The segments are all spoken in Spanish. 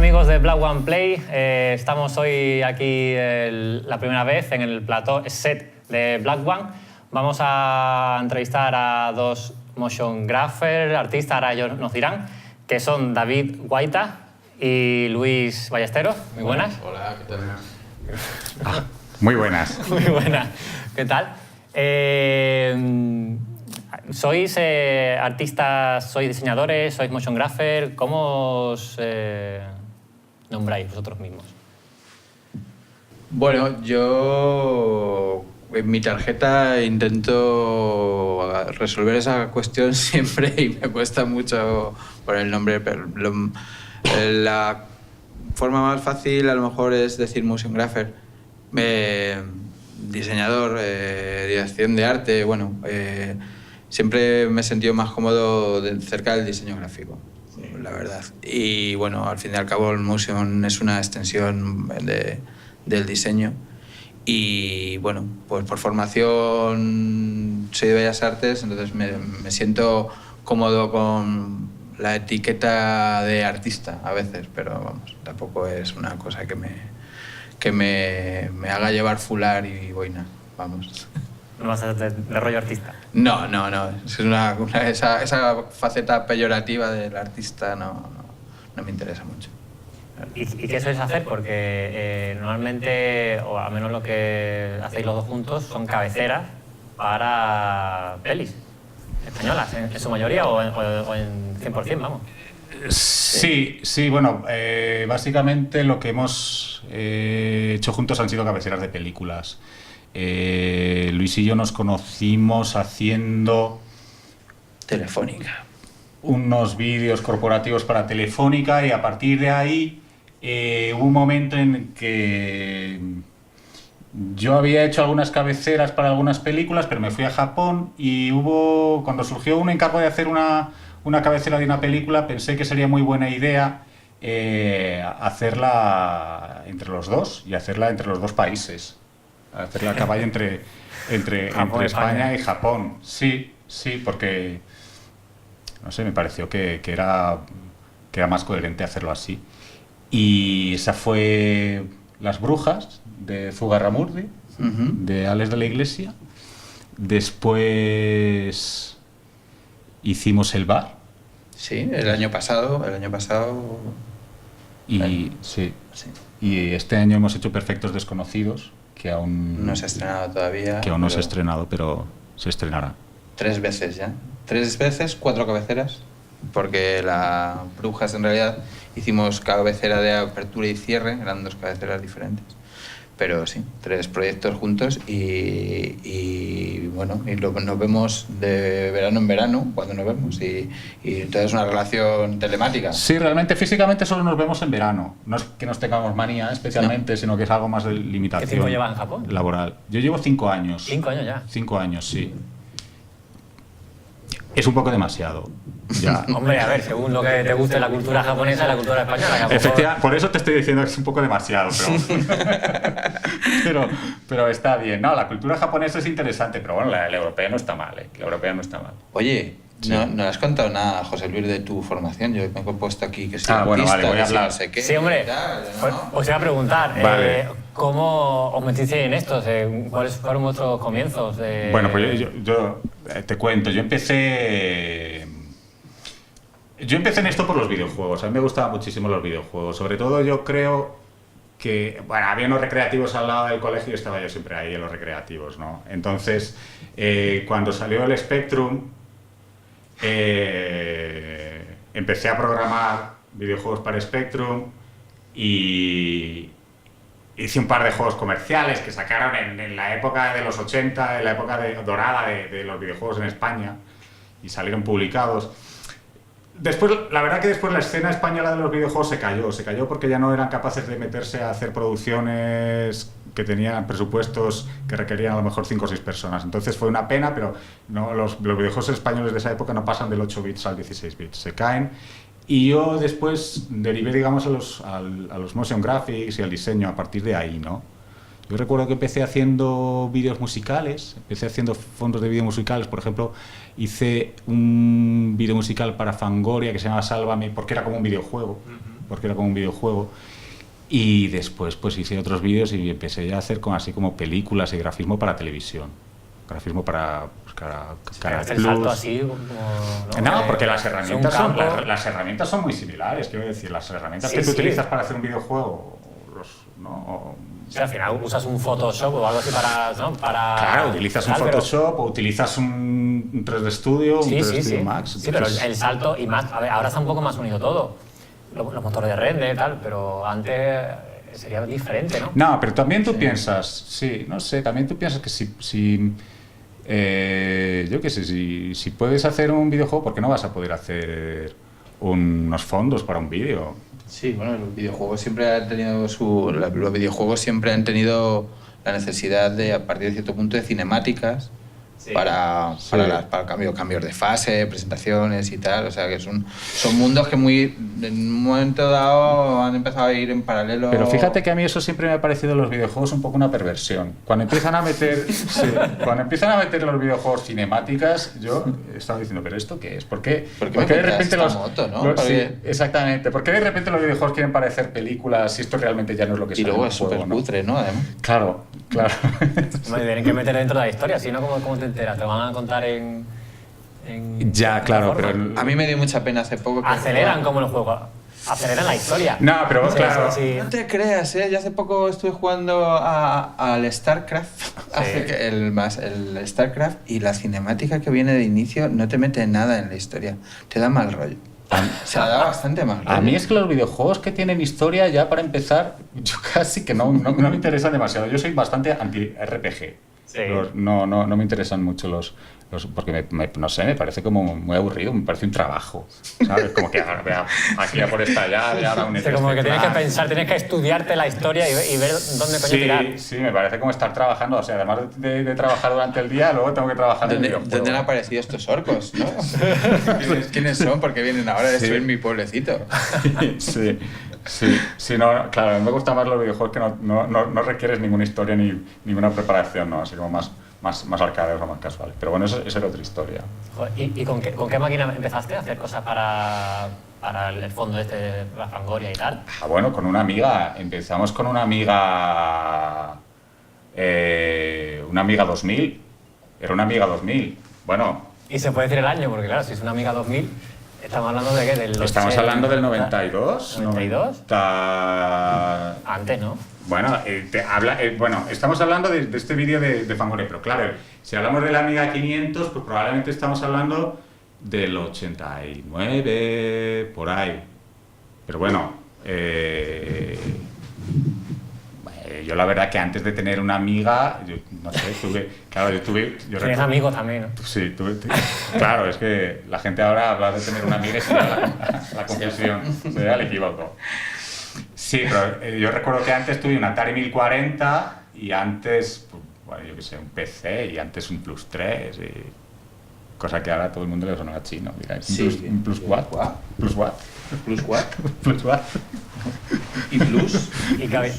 amigos de Black One Play? Estamos hoy aquí la primera vez en el plató set de Black One. Vamos a entrevistar a dos motion graphers, artistas, ahora ellos nos dirán, que son David Guaita y Luis Ballesteros. Muy buenas. Hola, ¿qué tal? Muy buenas. Muy buenas. ¿Qué tal? ¿Sois artistas, sois diseñadores, sois motion grapher? ¿Cómo os nombráis vosotros mismos? Bueno, yo en mi tarjeta intento resolver esa cuestión siempre y me cuesta mucho por el nombre, pero la forma más fácil a lo mejor es decir motion grapher. Diseñador, dirección de arte, bueno, siempre me he sentido más cómodo cerca del diseño gráfico, la verdad. Y bueno, al fin y al cabo el motion es una extensión del diseño. Y bueno, pues por formación soy de Bellas Artes, entonces me siento cómodo con la etiqueta de artista a veces, pero vamos, tampoco es una cosa que me haga llevar fular y boina, vamos. ¿No vas a ser de rollo artista? No. Es esa faceta peyorativa del artista no me interesa mucho. ¿Y qué sois hacer? Porque normalmente, o al menos lo que hacéis los dos juntos, son cabeceras para pelis españolas, en su mayoría, o en 100%, vamos. Sí, bueno, básicamente lo que hemos hecho juntos han sido cabeceras de películas. Luis y yo nos conocimos haciendo Telefónica. Unos vídeos corporativos para Telefónica y a partir de ahí hubo un momento en que yo había hecho algunas cabeceras para algunas películas, pero me fui a Japón y cuando surgió un encargo de hacer una cabecera de una película, pensé que sería muy buena idea hacerla entre los dos y hacerla entre los dos países. Hacerla a caballo entre España y Japón. Sí, porque no sé, me pareció que era más coherente hacerlo así. Y esa fue Las Brujas, de Zugarramurdi, de Alex de la Iglesia. Después hicimos El Bar. Sí, el año pasado. Y sí. Y este año hemos hecho Perfectos Desconocidos, que aún no se ha estrenado todavía. Que aún no se ha estrenado, pero se estrenará. 3 veces ya. 3 veces, 4 cabeceras. Porque las Brujas en realidad hicimos cabecera de apertura y cierre, eran 2 cabeceras diferentes. Pero sí, 3 proyectos juntos y bueno, y nos vemos de verano en verano, cuando nos vemos, y entonces es una relación telemática. Sí, realmente físicamente solo nos vemos en verano. No es que nos tengamos manía especialmente, sino que es algo más de limitación. ¿Qué tiempo llevas en Japón? Laboral. Yo llevo 5 años. 5 años ya. 5 años, sí. Es un poco demasiado. Ya. Hombre, a ver, según lo que te guste la cultura japonesa y la cultura española. Efectivamente, por eso te estoy diciendo que es un poco demasiado, pero está bien. No, la cultura japonesa es interesante, pero bueno, la europea no está mal, La europea no está mal. Oye, sí. No has contado nada, José Luis, de tu formación. Yo me he puesto aquí que soy artista, bueno, vale, voy a hablar. No sé qué. Sí, hombre, os iba a preguntar, vale. ¿Cómo os metisteis en esto? ¿Cuáles fueron vuestros comienzos? Bueno, pues yo te cuento, yo empecé en esto por los videojuegos. A mí me gustaban muchísimo los videojuegos. Sobre todo yo creo que, bueno, había unos recreativos al lado del colegio y estaba yo siempre ahí en los recreativos, ¿no? Entonces, cuando salió el Spectrum, empecé a programar videojuegos para Spectrum y hice un par de juegos comerciales que sacaron en la época de los 80, en la época dorada de los videojuegos en España, y salieron publicados. Después, la verdad que después la escena española de los videojuegos se cayó porque ya no eran capaces de meterse a hacer producciones que tenían presupuestos que requerían a lo mejor 5 o 6 personas. Entonces fue una pena, pero no, los videojuegos españoles de esa época no pasan del 8 bits al 16 bits, se caen. Y yo después derivé, digamos, a los motion graphics y al diseño a partir de ahí, ¿no? Yo recuerdo que empecé haciendo vídeos musicales, empecé haciendo fondos de vídeos musicales. Por ejemplo, hice un vídeo musical para Fangoria que se llama Sálvame, porque era como un videojuego. porque era como un videojuego. Y después pues hice otros vídeos y empecé ya a hacer así como películas y grafismo para televisión. Grafismo para Canal el Plus. salto así como... No, porque las herramientas, campo. las herramientas son muy similares. Quiero decir, las herramientas Sí, que tú sí. utilizas para hacer un videojuego, ¿no? Sí, al final usas un Photoshop o algo así para... ¿no? Claro, utilizas un tal, Photoshop o utilizas un 3D Studio, un 3D Studio Max. Sí, pero el salto y más... A ver, ahora está un poco más unido todo. Los motores de render y tal, pero antes sería diferente, ¿no? No, pero también tú piensas, sí, no sé, también tú piensas que yo qué sé, si puedes hacer un videojuego, ¿por qué no vas a poder hacer unos fondos para un vídeo? Sí, bueno, los videojuegos siempre han tenido los videojuegos siempre han tenido la necesidad de, a partir de cierto punto, de cinemáticas para cambios de fase, presentaciones y tal. O sea, que son mundos que en un momento dado han empezado a ir en paralelo. Pero fíjate que a mí eso siempre me ha parecido en los videojuegos un poco una perversión. Cuando empiezan a meter los videojuegos cinemáticas, yo estaba diciendo, ¿pero esto qué es? ¿Por qué de repente moto, ¿no? sí, exactamente. ¿Por qué de repente los videojuegos quieren parecer películas si esto realmente ya no es lo que Y sale luego en es el juego, súper cutre, ¿no? Además. Claro. Tienen que meter dentro de la historia, si no, ¿cómo te enteras? Te lo van a contar en Ya, claro, pero... A mí me dio mucha pena hace poco que... Aceleran como los juegos, aceleran la historia. No, pero Sí, claro... sí. No te creas, ¿eh? Yo hace poco estuve jugando al StarCraft, el StarCraft, y la cinemática que viene de inicio no te mete nada en la historia, te da mal rollo. Se da bastante mal rollo. A mí es que los videojuegos que tienen historia, ya para empezar, yo casi que no me interesan demasiado. Yo soy bastante anti-RPG. Sí. No me interesan mucho los porque no sé, me parece como muy aburrido, me parece un trabajo, ¿sabes? Como que ahora vea aquí a por esta allá, y ahora un Como que tienes que pensar, tienes que estudiarte la historia y ver dónde coño tirar. Sí, me parece como estar trabajando, o sea, además de trabajar durante el día, luego tengo que trabar en el videojuego. ¿Dónde han aparecido estos orcos, no? ¿Quiénes son? ¿Por qué vienen ahora a destruir mi pueblecito? Sí, no, claro, me gustan más los videojuegos que no requieres ninguna historia ni ninguna preparación, ¿no? Así como más arcades o más casuales. Pero bueno, eso era otra historia. ¿Y con qué máquina empezaste a hacer cosas para el fondo de la Fangoria y tal? Bueno, con una amiga. Empezamos con una Amiga 2000. Era una Amiga 2000. Bueno. Y se puede decir el año, porque claro, si es una Amiga 2000... ¿Estamos hablando de qué? Estamos hablando del 92. ¿92? Antes, ¿no? Bueno, estamos hablando de este vídeo de Fangoria, pero claro, si hablamos de la Amiga 500, pues probablemente estamos hablando del 89, por ahí. Pero bueno, yo la verdad que antes de tener una Amiga, yo no sé, Tienes amigos también, ¿no? Sí, claro, es que la gente ahora habla de tener una amiga y se da la confusión, se da el equívoco. Sí, pero yo recuerdo que antes tuve un Atari 1040 y antes, pues, bueno, yo qué sé, un PC y antes un Plus 3, cosa que ahora a todo el mundo le suena chino. Dirá, ¿un Plus what? ¿Plus what? ¿Plus what? ¿Plus what? ¿Y Plus? Y cabe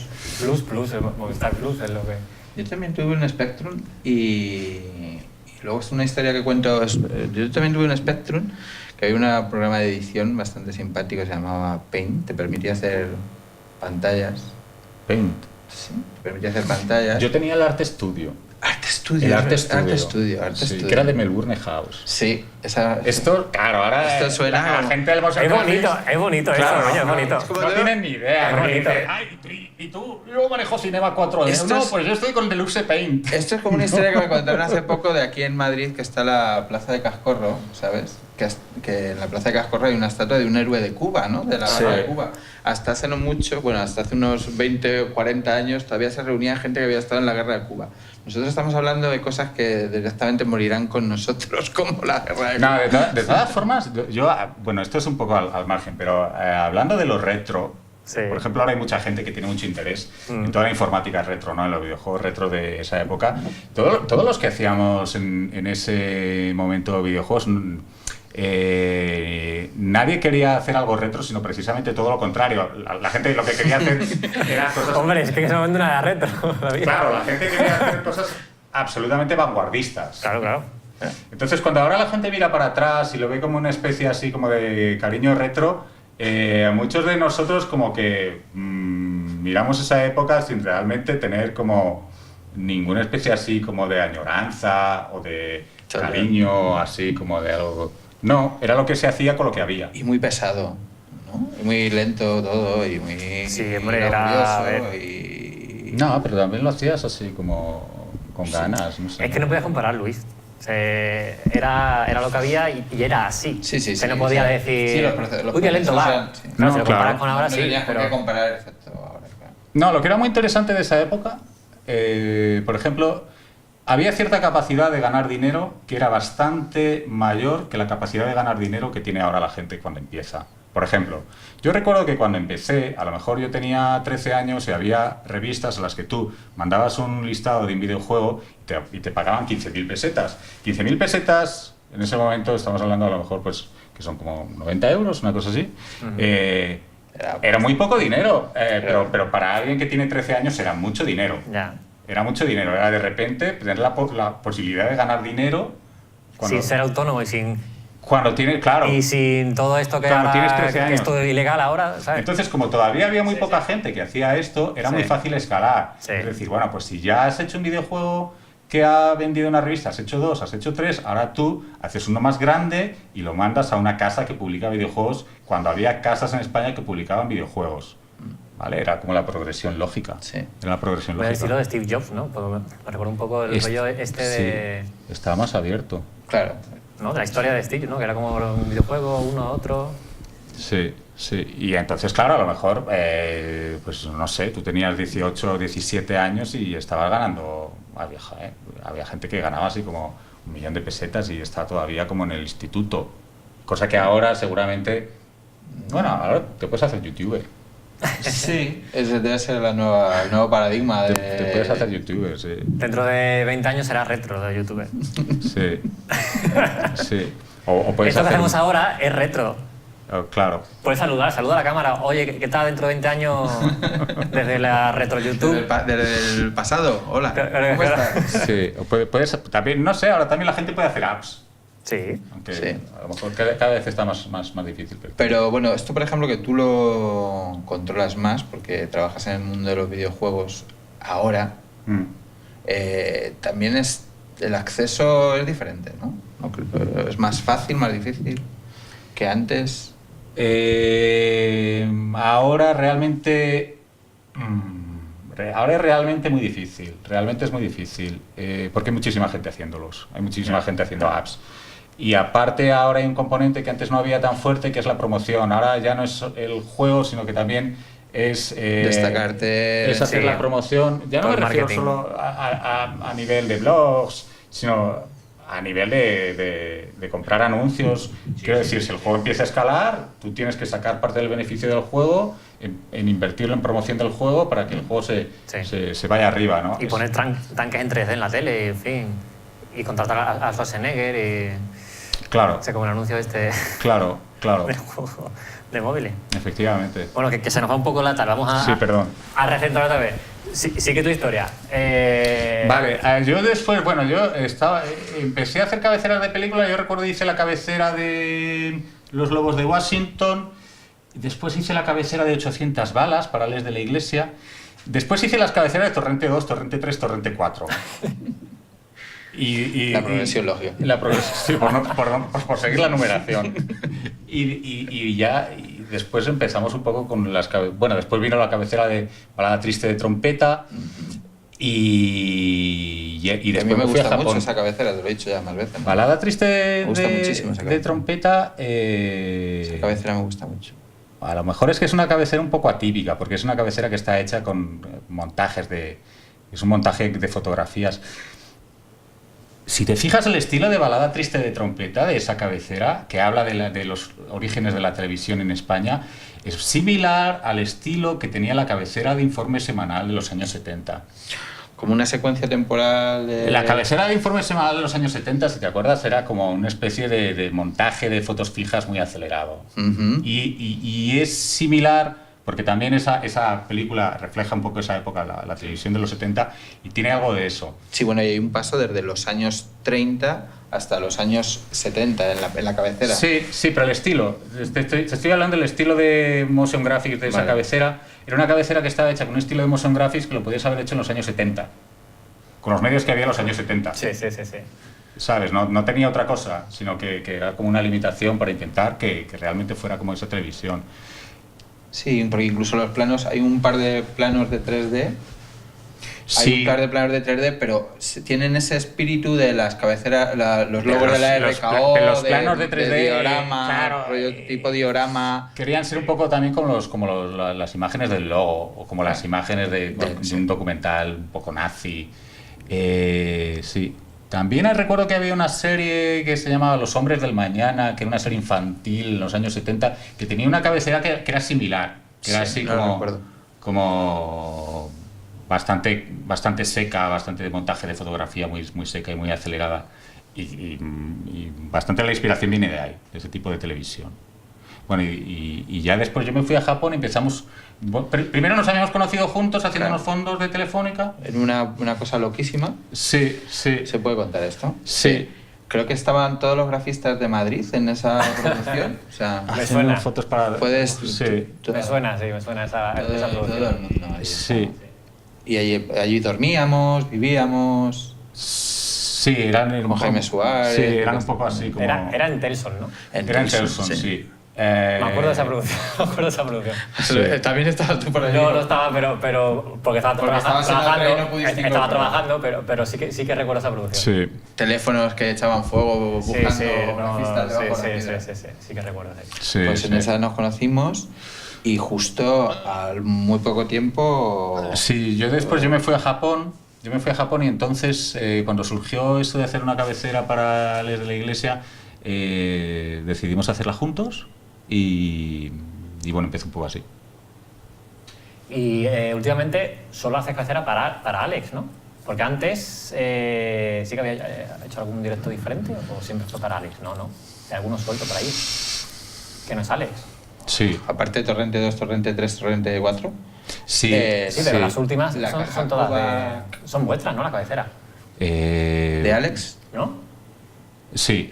Plus, el Movistar Plus es lo que... Yo también tuve un Spectrum y luego es una historia que cuento. Yo también tuve un Spectrum, que había un programa de edición bastante simpático, se llamaba Paint, te permitía hacer pantallas. Paint. Sí, te permitía hacer pantallas. Yo tenía el Art Studio. Arte Studio. El Arte Studio. Arte Studio. Que era de Melbourne House. Sí, Esto, claro, ahora esto suena... la gente del Museo Es bonito claro, eso, coño, es bonito. No tienen ni idea. Es bonito. ¿Y tú? Yo manejo Cinema 4D. Pues yo estoy con Deluxe Paint. Esto es como una historia que me contaron hace poco de aquí en Madrid, que está la Plaza de Cascorro, ¿sabes? Que en la Plaza de Cascorro hay una estatua de un héroe de Cuba, ¿no? De la guerra de Cuba. Hasta hace no mucho, hasta hace unos 20 o 40 años, todavía se reunía gente que había estado en la guerra de Cuba. Nosotros estamos hablando de cosas que directamente morirán con nosotros, como la guerra de Cuba. No, de todas formas, bueno, esto es un poco al margen, pero hablando de lo retro, sí. Por ejemplo, ahora hay mucha gente que tiene mucho interés en toda la informática retro, ¿no? En los videojuegos retro de esa época. Todos los que hacíamos en ese momento videojuegos... nadie quería hacer algo retro, sino precisamente todo lo contrario. La gente lo que quería hacer era cosas... Hombre, es que en ese momento no era retro. Claro, la gente quería hacer cosas absolutamente vanguardistas. Claro. Entonces, cuando ahora la gente mira para atrás y lo ve como una especie así como de cariño retro, A muchos de nosotros como que miramos esa época sin realmente tener como ninguna especie así como de añoranza o de cariño, así como de algo. No, era lo que se hacía con lo que había. Y muy pesado, ¿no? Y muy lento todo y muy Sí, hombre, era... laborioso y... No, pero también lo hacías así como con ganas, no sé. Es que no podías comparar, Luis. Era lo que había y era así. Sí, sí, Se sí, no podía sí. decir, Sí, los uy, qué lento procesos va. eran- sí. Claro, No, si lo claro. comparas con ahora No sí, tenías por qué pero... comparar el efecto ahora, claro. No, lo que era muy interesante de esa época, por ejemplo, había cierta capacidad de ganar dinero que era bastante mayor que la capacidad de ganar dinero que tiene ahora la gente cuando empieza. Por ejemplo, yo recuerdo que cuando empecé, a lo mejor yo tenía 13 años y había revistas a las que tú mandabas un listado de un videojuego y te pagaban 15.000 pesetas. 15.000 pesetas, en ese momento estamos hablando a lo mejor pues que son como 90 euros, una cosa así. Era muy poco dinero, pero para alguien que tiene 13 años era mucho dinero. Ya. Era mucho dinero, era de repente tener la posibilidad de ganar dinero Sin ser autónomo y sin... cuando tienes, claro. Y sin todo esto que, Cuando ahora, tienes 13 que años. esto es ilegal ahora, ¿sabes? Entonces, como todavía había muy poca gente que hacía esto, era Sí. muy fácil escalar. Sí. Es decir, bueno, pues si ya has hecho un videojuego que ha vendido una revista, has hecho 2, has hecho 3, ahora tú haces uno más grande y lo mandas a una casa que publica videojuegos cuando había casas en España que publicaban videojuegos. ¿Vale? Era como la progresión lógica. Sí. Era la progresión Pues el lógica. estilo de Steve Jobs, ¿no? Porque me recuerda un poco el rollo este de... Sí, estaba más abierto. Claro. ¿no? De la historia de Steve, ¿no? Que era como un videojuego, uno, otro... Sí, sí. Y entonces, claro, a lo mejor, pues no sé, tú tenías 18 o 17 años y estabas ganando, había gente que ganaba así como 1.000.000 de pesetas y está todavía como en el instituto. Cosa que ahora seguramente, bueno, ahora te puedes hacer youtuber. Sí. Ese debe ser el nuevo paradigma de... Te puedes hacer youtuber, sí. Dentro de 20 años será retro de YouTube. Sí. Sí. O puedes Esto que hacer... hacemos ahora es retro. Claro. Puedes saluda a la cámara. Oye, ¿qué tal dentro de 20 años desde la retro YouTube? Desde el pasado. Hola. Claro, ¿Cómo claro. estás? Sí. O puedes, también, no sé, ahora también la gente puede hacer apps. Sí. Aunque Sí. a lo mejor cada vez está más difícil. Pero bueno, esto por ejemplo que tú lo controlas más porque trabajas en el mundo de los videojuegos ahora, Mm. también el acceso es diferente, ¿no? Es más fácil, más difícil que antes. Ahora realmente... Ahora es realmente muy difícil. Realmente es muy difícil. Porque hay muchísima gente haciéndolos. Hay muchísima gente haciendo apps. Y aparte ahora hay un componente que antes no había tan fuerte, que es la promoción. Ahora ya no es el juego, sino que también es... Destacarte. Es hacer Sí. la promoción. Ya no Todo me el refiero marketing. solo a nivel de blogs, sino a nivel de comprar anuncios. Quiero decir, si el juego empieza a escalar, tú tienes que sacar parte del beneficio del juego en invertirlo en promoción del juego para que el juego se vaya arriba, ¿no? Y poner tanques en 3D en la tele, y, en fin. Y contratar a Schwarzenegger y... Claro, como el anuncio este claro, del juego de móviles. efectivamente. Bueno, que se nos va un poco la tarde. Vamos a, Sí, perdón. a recentrar otra vez. Sí que tu historia. Vale, yo después, bueno, empecé a hacer cabeceras de películas. Yo recuerdo hice la cabecera de Los Lobos de Washington, después hice la cabecera de 800 balas para Les de la Iglesia, después hice las cabeceras de Torrente 2, Torrente 3, Torrente 4. La progresión lógica. Sí, por seguir la numeración. Y después empezamos un poco con bueno, después vino la cabecera de Balada Triste de Trompeta y A después mí me fui a gusta Japón. mucho esa cabecera, te lo he dicho ya más veces, ¿no? Balada Triste Me gusta muchísimo esa de cabecera. Trompeta. Esa cabecera me gusta mucho. A lo mejor es que es una cabecera un poco atípica, porque es una cabecera que está hecha con montajes es un montaje de fotografías. Si te fijas el estilo de Balada Triste de Trompeta de esa cabecera, que habla de los orígenes de la televisión en España, es similar al estilo que tenía la cabecera de Informe Semanal de los años 70. Como una secuencia temporal de... La cabecera de Informe Semanal de los años 70, si te acuerdas, era como una especie de montaje de fotos fijas muy acelerado. Ujú. Y es similar, porque también esa película refleja un poco esa época, la televisión de los 70, y tiene algo de eso. Sí, bueno, y hay un paso desde los años 30 hasta los años 70 en la cabecera. Sí, pero el estilo. Te estoy hablando del estilo de motion graphics de esa cabecera. Era una cabecera que estaba hecha con un estilo de motion graphics que lo podías haber hecho en los años 70. Con los medios que había en los años 70. Sí. ¿Sabes? No tenía otra cosa, sino que era como una limitación para intentar que realmente fuera como esa televisión. Sí, porque incluso los planos, hay un par de planos de 3D. Sí. Hay un par de planos de 3D, pero tienen ese espíritu de las cabeceras, los logos de la RKO, los planos de 3D, de diorama, claro, rollo tipo diorama. Querían ser un poco también como las imágenes del logo, o como las imágenes de un documental un poco nazi. Sí. También recuerdo que había una serie que se llamaba Los Hombres del Mañana, que era una serie infantil en los años 70, que tenía una cabecera que era similar, que era así como bastante seca, bastante de montaje de fotografía muy seca y muy acelerada. Y bastante la inspiración viene de ahí, de ese tipo de televisión. Bueno, y ya después yo me fui a Japón y empezamos... Primero nos habíamos conocido juntos haciendo unos fondos de Telefónica. En una cosa loquísima. Sí. ¿Se puede contar esto? Sí. Creo que estaban todos los grafistas de Madrid en esa producción. O sea, me suena. Fotos para... Puedes... Sí. Me suena esa producción. Todo el mundo allí. Sí. Y allí dormíamos, vivíamos... Sí, eran... Como Jaime Suárez. Sí, eran un poco así como... Era en Telson, ¿no? Era en Telson, sí. Me acuerdo de esa producción. Sí. También estabas tú por allí. No estaba, pero porque estaba trabajando. No pudiste estaba trabajando, pero sí que recuerdo esa producción. Sí. Teléfonos que echaban fuego buscando grafistas debajo de la piedra. Sí que recuerdo. Sí, pues en esa nos conocimos y justo al muy poco tiempo... Sí, yo me fui a Japón. Y entonces cuando surgió esto de hacer una cabecera para Les de la Iglesia, decidimos hacerla juntos. Y bueno, empezó un poco así. Y últimamente solo haces cabecera para Alex, ¿no? Porque antes sí que había hecho algún directo diferente o siempre fue para Alex, ¿no? Hay alguno suelto por ahí que no es Alex. Sí. Aparte de Torrente 2, Torrente 3, Torrente 4. Sí, pero las últimas son todas son vuestras, ¿no? La cabecera. ¿De Alex? ¿No? Sí,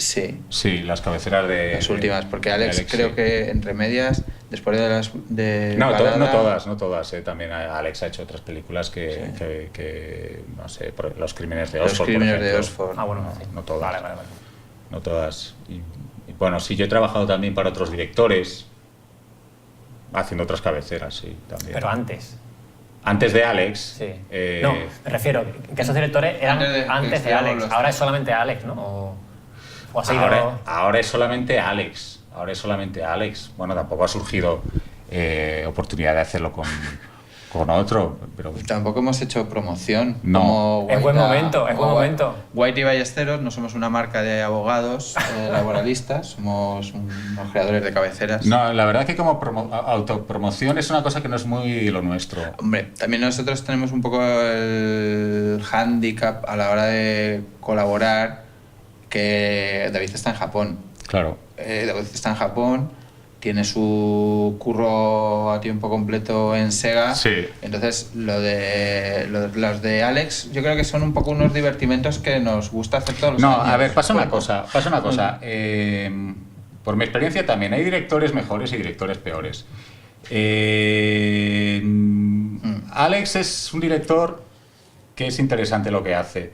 las cabeceras de... Las últimas, porque Alex creo que entre medias, después de las... No todas. También Alex ha hecho otras películas que no sé, Los Crímenes de Oxford, Los Crímenes de Oxford. Bueno, no todas. Vale. No todas. Y bueno, sí, yo he trabajado también para otros directores, haciendo otras cabeceras, sí, también. Pero antes. Antes de Alex. Sí. No, me refiero que esos directores eran antes de Alex. Ahora es solamente Alex, ¿no? ¿O ha seguido... Ahora es solamente Alex. Bueno, tampoco ha surgido oportunidad de hacerlo con otro, pero... Tampoco hemos hecho promoción. No. Es buen momento. White y Ballesteros no somos una marca de abogados laboralistas, somos unos creadores de cabeceras. No, la verdad que como autopromoción es una cosa que no es muy lo nuestro. Hombre, también nosotros tenemos un poco el hándicap a la hora de colaborar, que David está en Japón. Claro. David está en Japón, tiene su curro a tiempo completo en Sega. Sí. Entonces, los de Alex, yo creo que son un poco unos divertimentos que nos gusta hacer todos los años. A ver, pasa una cosa. Por mi experiencia también, hay directores mejores y directores peores. Alex es un director que es interesante lo que hace.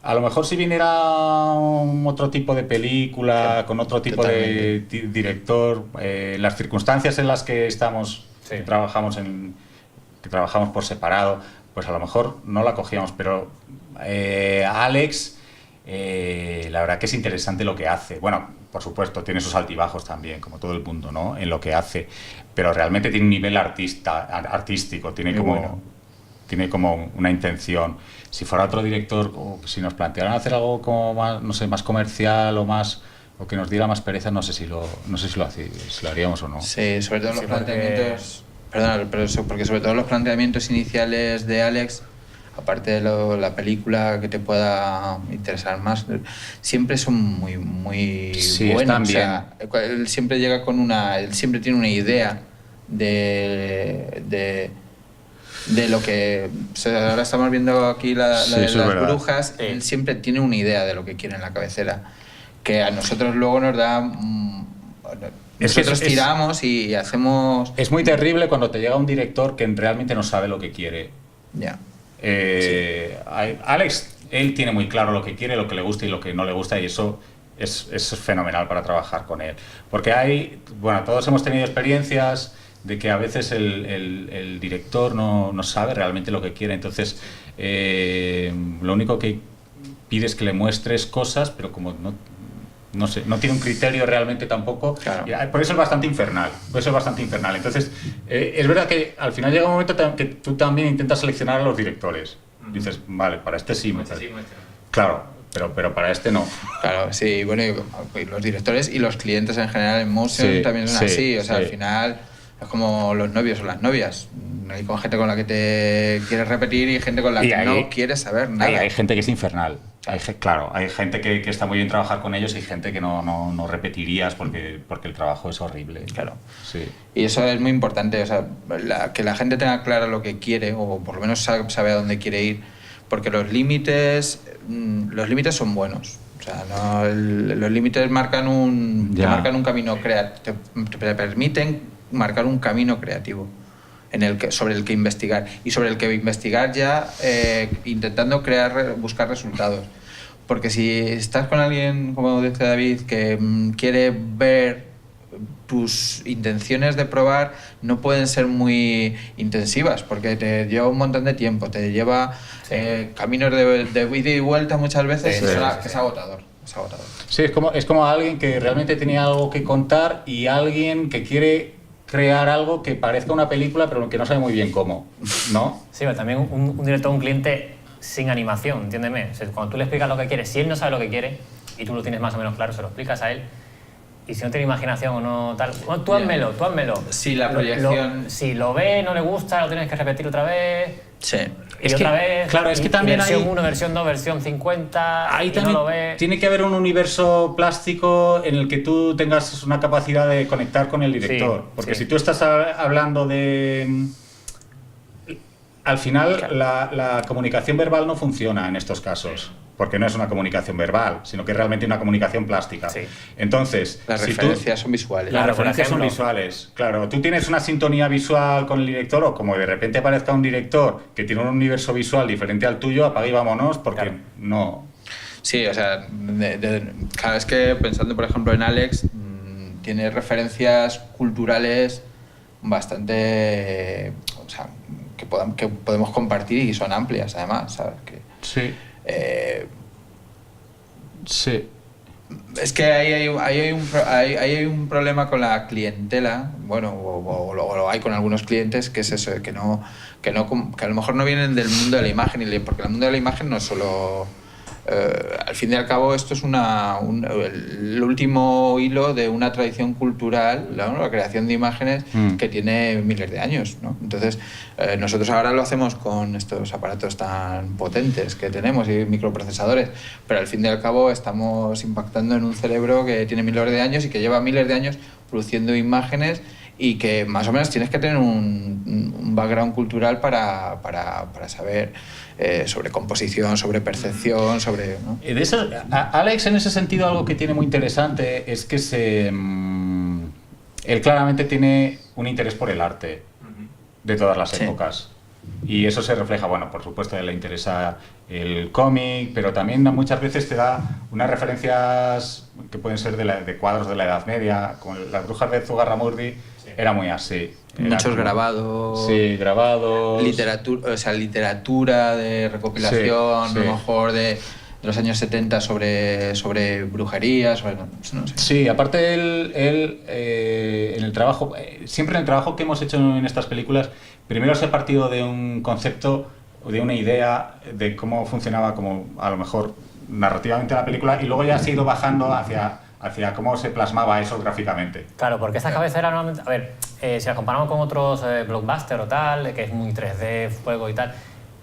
A lo mejor si viniera otro tipo de película, con otro tipo de director, las circunstancias en las que estamos, que trabajamos por separado, pues a lo mejor no la cogíamos, pero Alex, la verdad que es interesante lo que hace. Bueno, por supuesto, tiene sus altibajos también, como todo el mundo, ¿no? En lo que hace, pero realmente tiene un nivel artístico, tiene como una intención. Si fuera otro director, o si nos plantearan hacer algo como más, no sé, más comercial o que nos diera más pereza, no sé si lo haríamos o no. Sí, sobre todo los planteamientos... Perdona, pero eso, porque sobre todo los planteamientos iniciales de Alex, aparte de la película que te pueda interesar más, siempre son muy buenos. O sea, él siempre llega él siempre tiene una idea de de lo que... O sea, ahora estamos viendo aquí la Sí, de eso es las verdad. brujas, él siempre tiene una idea de lo que quiere en la cabecera, que a nosotros luego nos da... Es que nosotros tiramos y hacemos... Es muy terrible cuando te llega un director que realmente no sabe lo que quiere. Ya. Alex, él tiene muy claro lo que quiere, lo que le gusta y lo que no le gusta, y eso es fenomenal para trabajar con él. Porque todos hemos tenido experiencias de que a veces el director no sabe realmente lo que quiere, entonces lo único que pide es que le muestres cosas, pero como no sé, no tiene un criterio realmente tampoco. Claro. Por eso es bastante infernal. Entonces, es verdad que al final llega un momento que tú también intentas seleccionar a los directores. Dices, vale, para este sí. Claro, pero para este no. Claro, sí, bueno, y los directores y los clientes en general en Motion también son así, o sea, al final es como los novios o las novias. Hay con gente con la que te quieres repetir y gente con la que no quieres saber nada. Hay gente que es infernal. Hay gente que está muy bien trabajar con ellos y gente que no repetirías porque el trabajo es horrible. Claro. Sí. Y eso es muy importante, o sea, que la gente tenga claro lo que quiere o por lo menos sabe a dónde quiere ir, porque los límites son buenos. O sea, los límites marcan te marcan un camino creativo, te permiten marcar un camino creativo sobre el que investigar y sobre el que investigar ya intentando buscar resultados. Porque si estás con alguien, como dice David, que quiere ver tus intenciones de probar, no pueden ser muy intensivas porque te lleva un montón de tiempo, te lleva caminos de ida y vuelta muchas veces y es agotador. Sí, es como alguien que realmente tenía algo que contar y alguien que quiere crear algo que parezca una película pero que no sabe muy bien cómo, ¿no? Sí, pero también un director, un cliente sin animación, entiéndeme. O sea, cuando tú le explicas lo que quiere, si él no sabe lo que quiere y tú lo tienes más o menos claro, se lo explicas a él, y si no tiene imaginación o no tal, bueno, tú házmelo. Sí, la proyección... Si lo ve, no le gusta, lo tienes que repetir otra vez. Sí. Y otra vez, claro, es que también versión 1, versión 2, versión 50, ahí y también no lo ve. tiene que haber un universo plástico en el que tú tengas una capacidad de conectar con el director. Porque si tú estás hablando de... Al final, la comunicación verbal no funciona en estos casos. Porque no es una comunicación verbal, sino que es realmente una comunicación plástica. Sí. Entonces, las referencias son visuales. Las referencias son visuales, claro. Tú tienes una sintonía visual con el director, o como de repente aparezca un director que tiene un universo visual diferente al tuyo, apaga y vámonos, porque no... Sí, o sea, cada vez que pensando, por ejemplo, en Alex, tiene referencias culturales bastante... o sea, que podemos compartir y son amplias, además, ¿sabes? Sí. Sí. Es que ahí hay un problema con la clientela, bueno, o lo hay con algunos clientes, que es eso, que a lo mejor no vienen del mundo de la imagen, porque el mundo de la imagen no es solo... al fin y al cabo esto es el último hilo de una tradición cultural, ¿no? La creación de imágenes que tiene miles de años, ¿no? Entonces nosotros ahora lo hacemos con estos aparatos tan potentes que tenemos y microprocesadores, pero al fin y al cabo estamos impactando en un cerebro que tiene miles de años y que lleva miles de años produciendo imágenes y que más o menos tienes que tener un background cultural para saber sobre composición, sobre percepción, sobre... ¿no? De eso, Alex, en ese sentido, algo que tiene muy interesante es que él claramente tiene un interés por el arte de todas las épocas. Y eso se refleja, bueno, por supuesto, le interesa el cómic, pero también muchas veces te da unas referencias que pueden ser de cuadros de la Edad Media, como Las brujas de Zugarramurdi, era muy así. Muchos grabados. Sí, grabados. Literatura de recopilación, a lo mejor de los años 70 sobre brujería, no sé. Sí, aparte él en el trabajo, siempre en el trabajo que hemos hecho en estas películas, primero se ha partido de un concepto, de una idea de cómo funcionaba como a lo mejor narrativamente la película, y luego ya se ha ido bajando hacia cómo se plasmaba eso gráficamente. Claro, porque estas cabeceras normalmente... A ver, si las comparamos con otros blockbuster o tal, que es muy 3D, fuego y tal,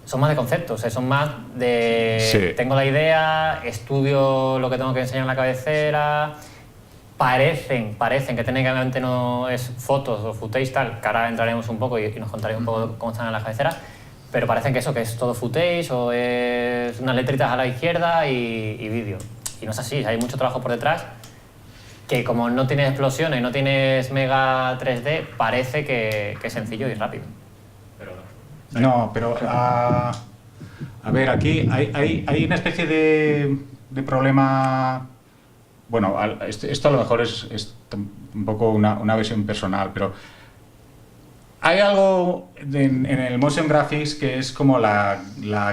son más de conceptos, son más de... Sí. Tengo la idea, estudio lo que tengo que enseñar en la cabecera, parecen que técnicamente no es fotos o footage tal, que ahora entraremos un poco y nos contaréis un poco cómo están en las cabeceras, pero parecen que es todo footage o es unas letritas a la izquierda y vídeo. Y no es así, hay mucho trabajo por detrás que como no tienes explosiones y no tienes mega 3D, parece que es sencillo y rápido. No, pero a ver, aquí hay una especie de problema. Bueno, esto a lo mejor es un poco una visión personal, pero hay algo en el motion graphics que es como la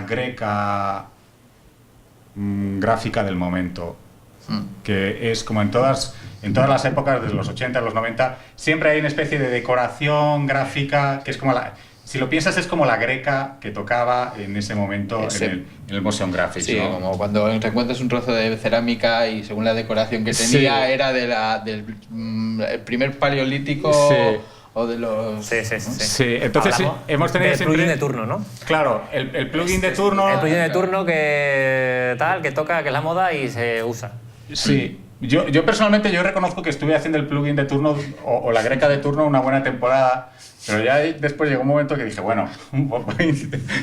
greca gráfica del momento, que es como en todas las épocas, desde los 80 a los 90, siempre hay una especie de decoración gráfica que es como si lo piensas, es como la greca que tocaba en ese momento en el motion graphics, sí, ¿no? Como cuando te encuentras un trozo de cerámica y según la decoración que tenía era del primer paleolítico o de los... Sí, entonces hemos tenido del siempre... plugin de turno, ¿no? Claro, el plugin de turno... El plugin de turno que toca, que es la moda y se usa. Sí. Yo personalmente reconozco que estuve haciendo el plugin de turno o la greca de turno una buena temporada, pero ya después llegó un momento que dije, bueno,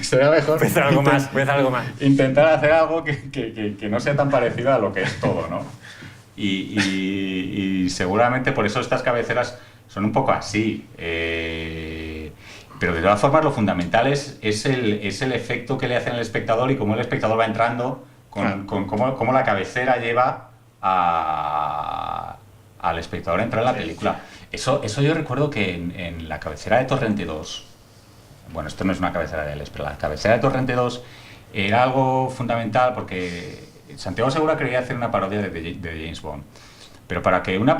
será mejor voy a hacer algo más. Intentar hacer algo que no sea tan parecido a lo que es todo, ¿no? Y seguramente por eso estas cabeceras son un poco así. Pero de todas formas lo fundamental es el efecto que le hacen al espectador y cómo el espectador va entrando con cómo la cabecera lleva al espectador a entrar en la película. Eso yo recuerdo que en la cabecera de Torrente 2, bueno, esto no es una cabecera de Alex, pero la cabecera de Torrente 2 era algo fundamental porque Santiago Segura quería hacer una parodia de James Bond. Pero para que una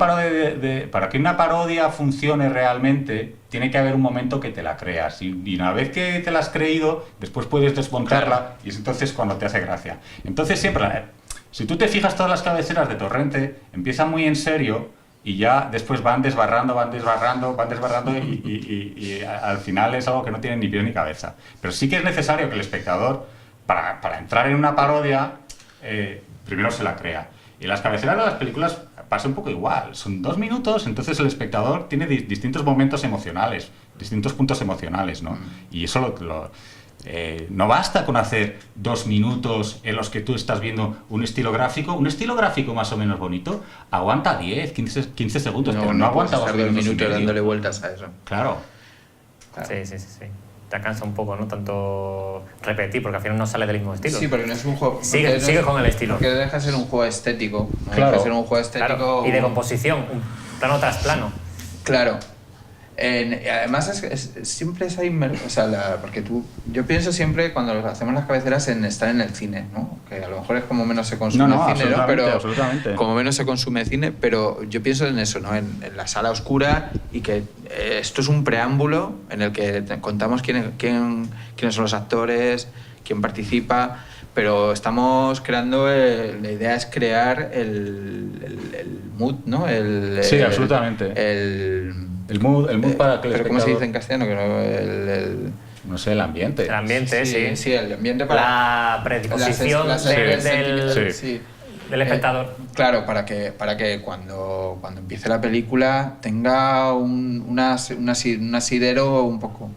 parodia funcione realmente, tiene que haber un momento que te la creas. Y una vez que te la has creído, después puedes desmontarla y es entonces cuando te hace gracia. Entonces siempre, si tú te fijas, todas las cabeceras de Torrente empiezan muy en serio y ya después van desbarrando y al final es algo que no tiene ni pie ni cabeza. Pero sí que es necesario que el espectador, para entrar en una parodia, primero se la crea. Y las cabeceras de las películas pasa un poco igual. Son 2 minutos, entonces el espectador tiene distintos momentos emocionales, distintos puntos emocionales, ¿no? Y eso no basta con hacer 2 minutos en los que tú estás viendo un estilo gráfico más o menos bonito, aguanta 10, 15 segundos, pero no aguanta 2 minutos dándole vueltas a eso. Claro. Sí. Te cansa un poco, ¿no? Tanto repetir, porque al final no sale del mismo estilo. Sí, porque no es un juego... Sigue con el estilo. Porque deja de ser un juego estético. ¿No? Claro. Deja de ser un juego estético... Claro. Y de composición, un plano tras plano. Claro. Además, siempre esa inmersión... O sea, porque yo pienso siempre, cuando hacemos las cabeceras, en estar en el cine, ¿no? Que a lo mejor es como menos se consume el cine, ¿no? Pero absolutamente. como menos se consume cine, pero yo pienso en eso, ¿no? En la sala oscura y que esto es un preámbulo en el que contamos quiénes son los actores, quién participa, pero estamos creando... la idea es crear el mood, ¿no? Sí, absolutamente. El mood para que el ¿Pero cómo se espectador... dice en castellano? Que no, No sé, el ambiente. El ambiente, sí. Sí, el ambiente para... La predisposición del espectador. Claro, para que cuando empiece la película tenga un asidero un poco...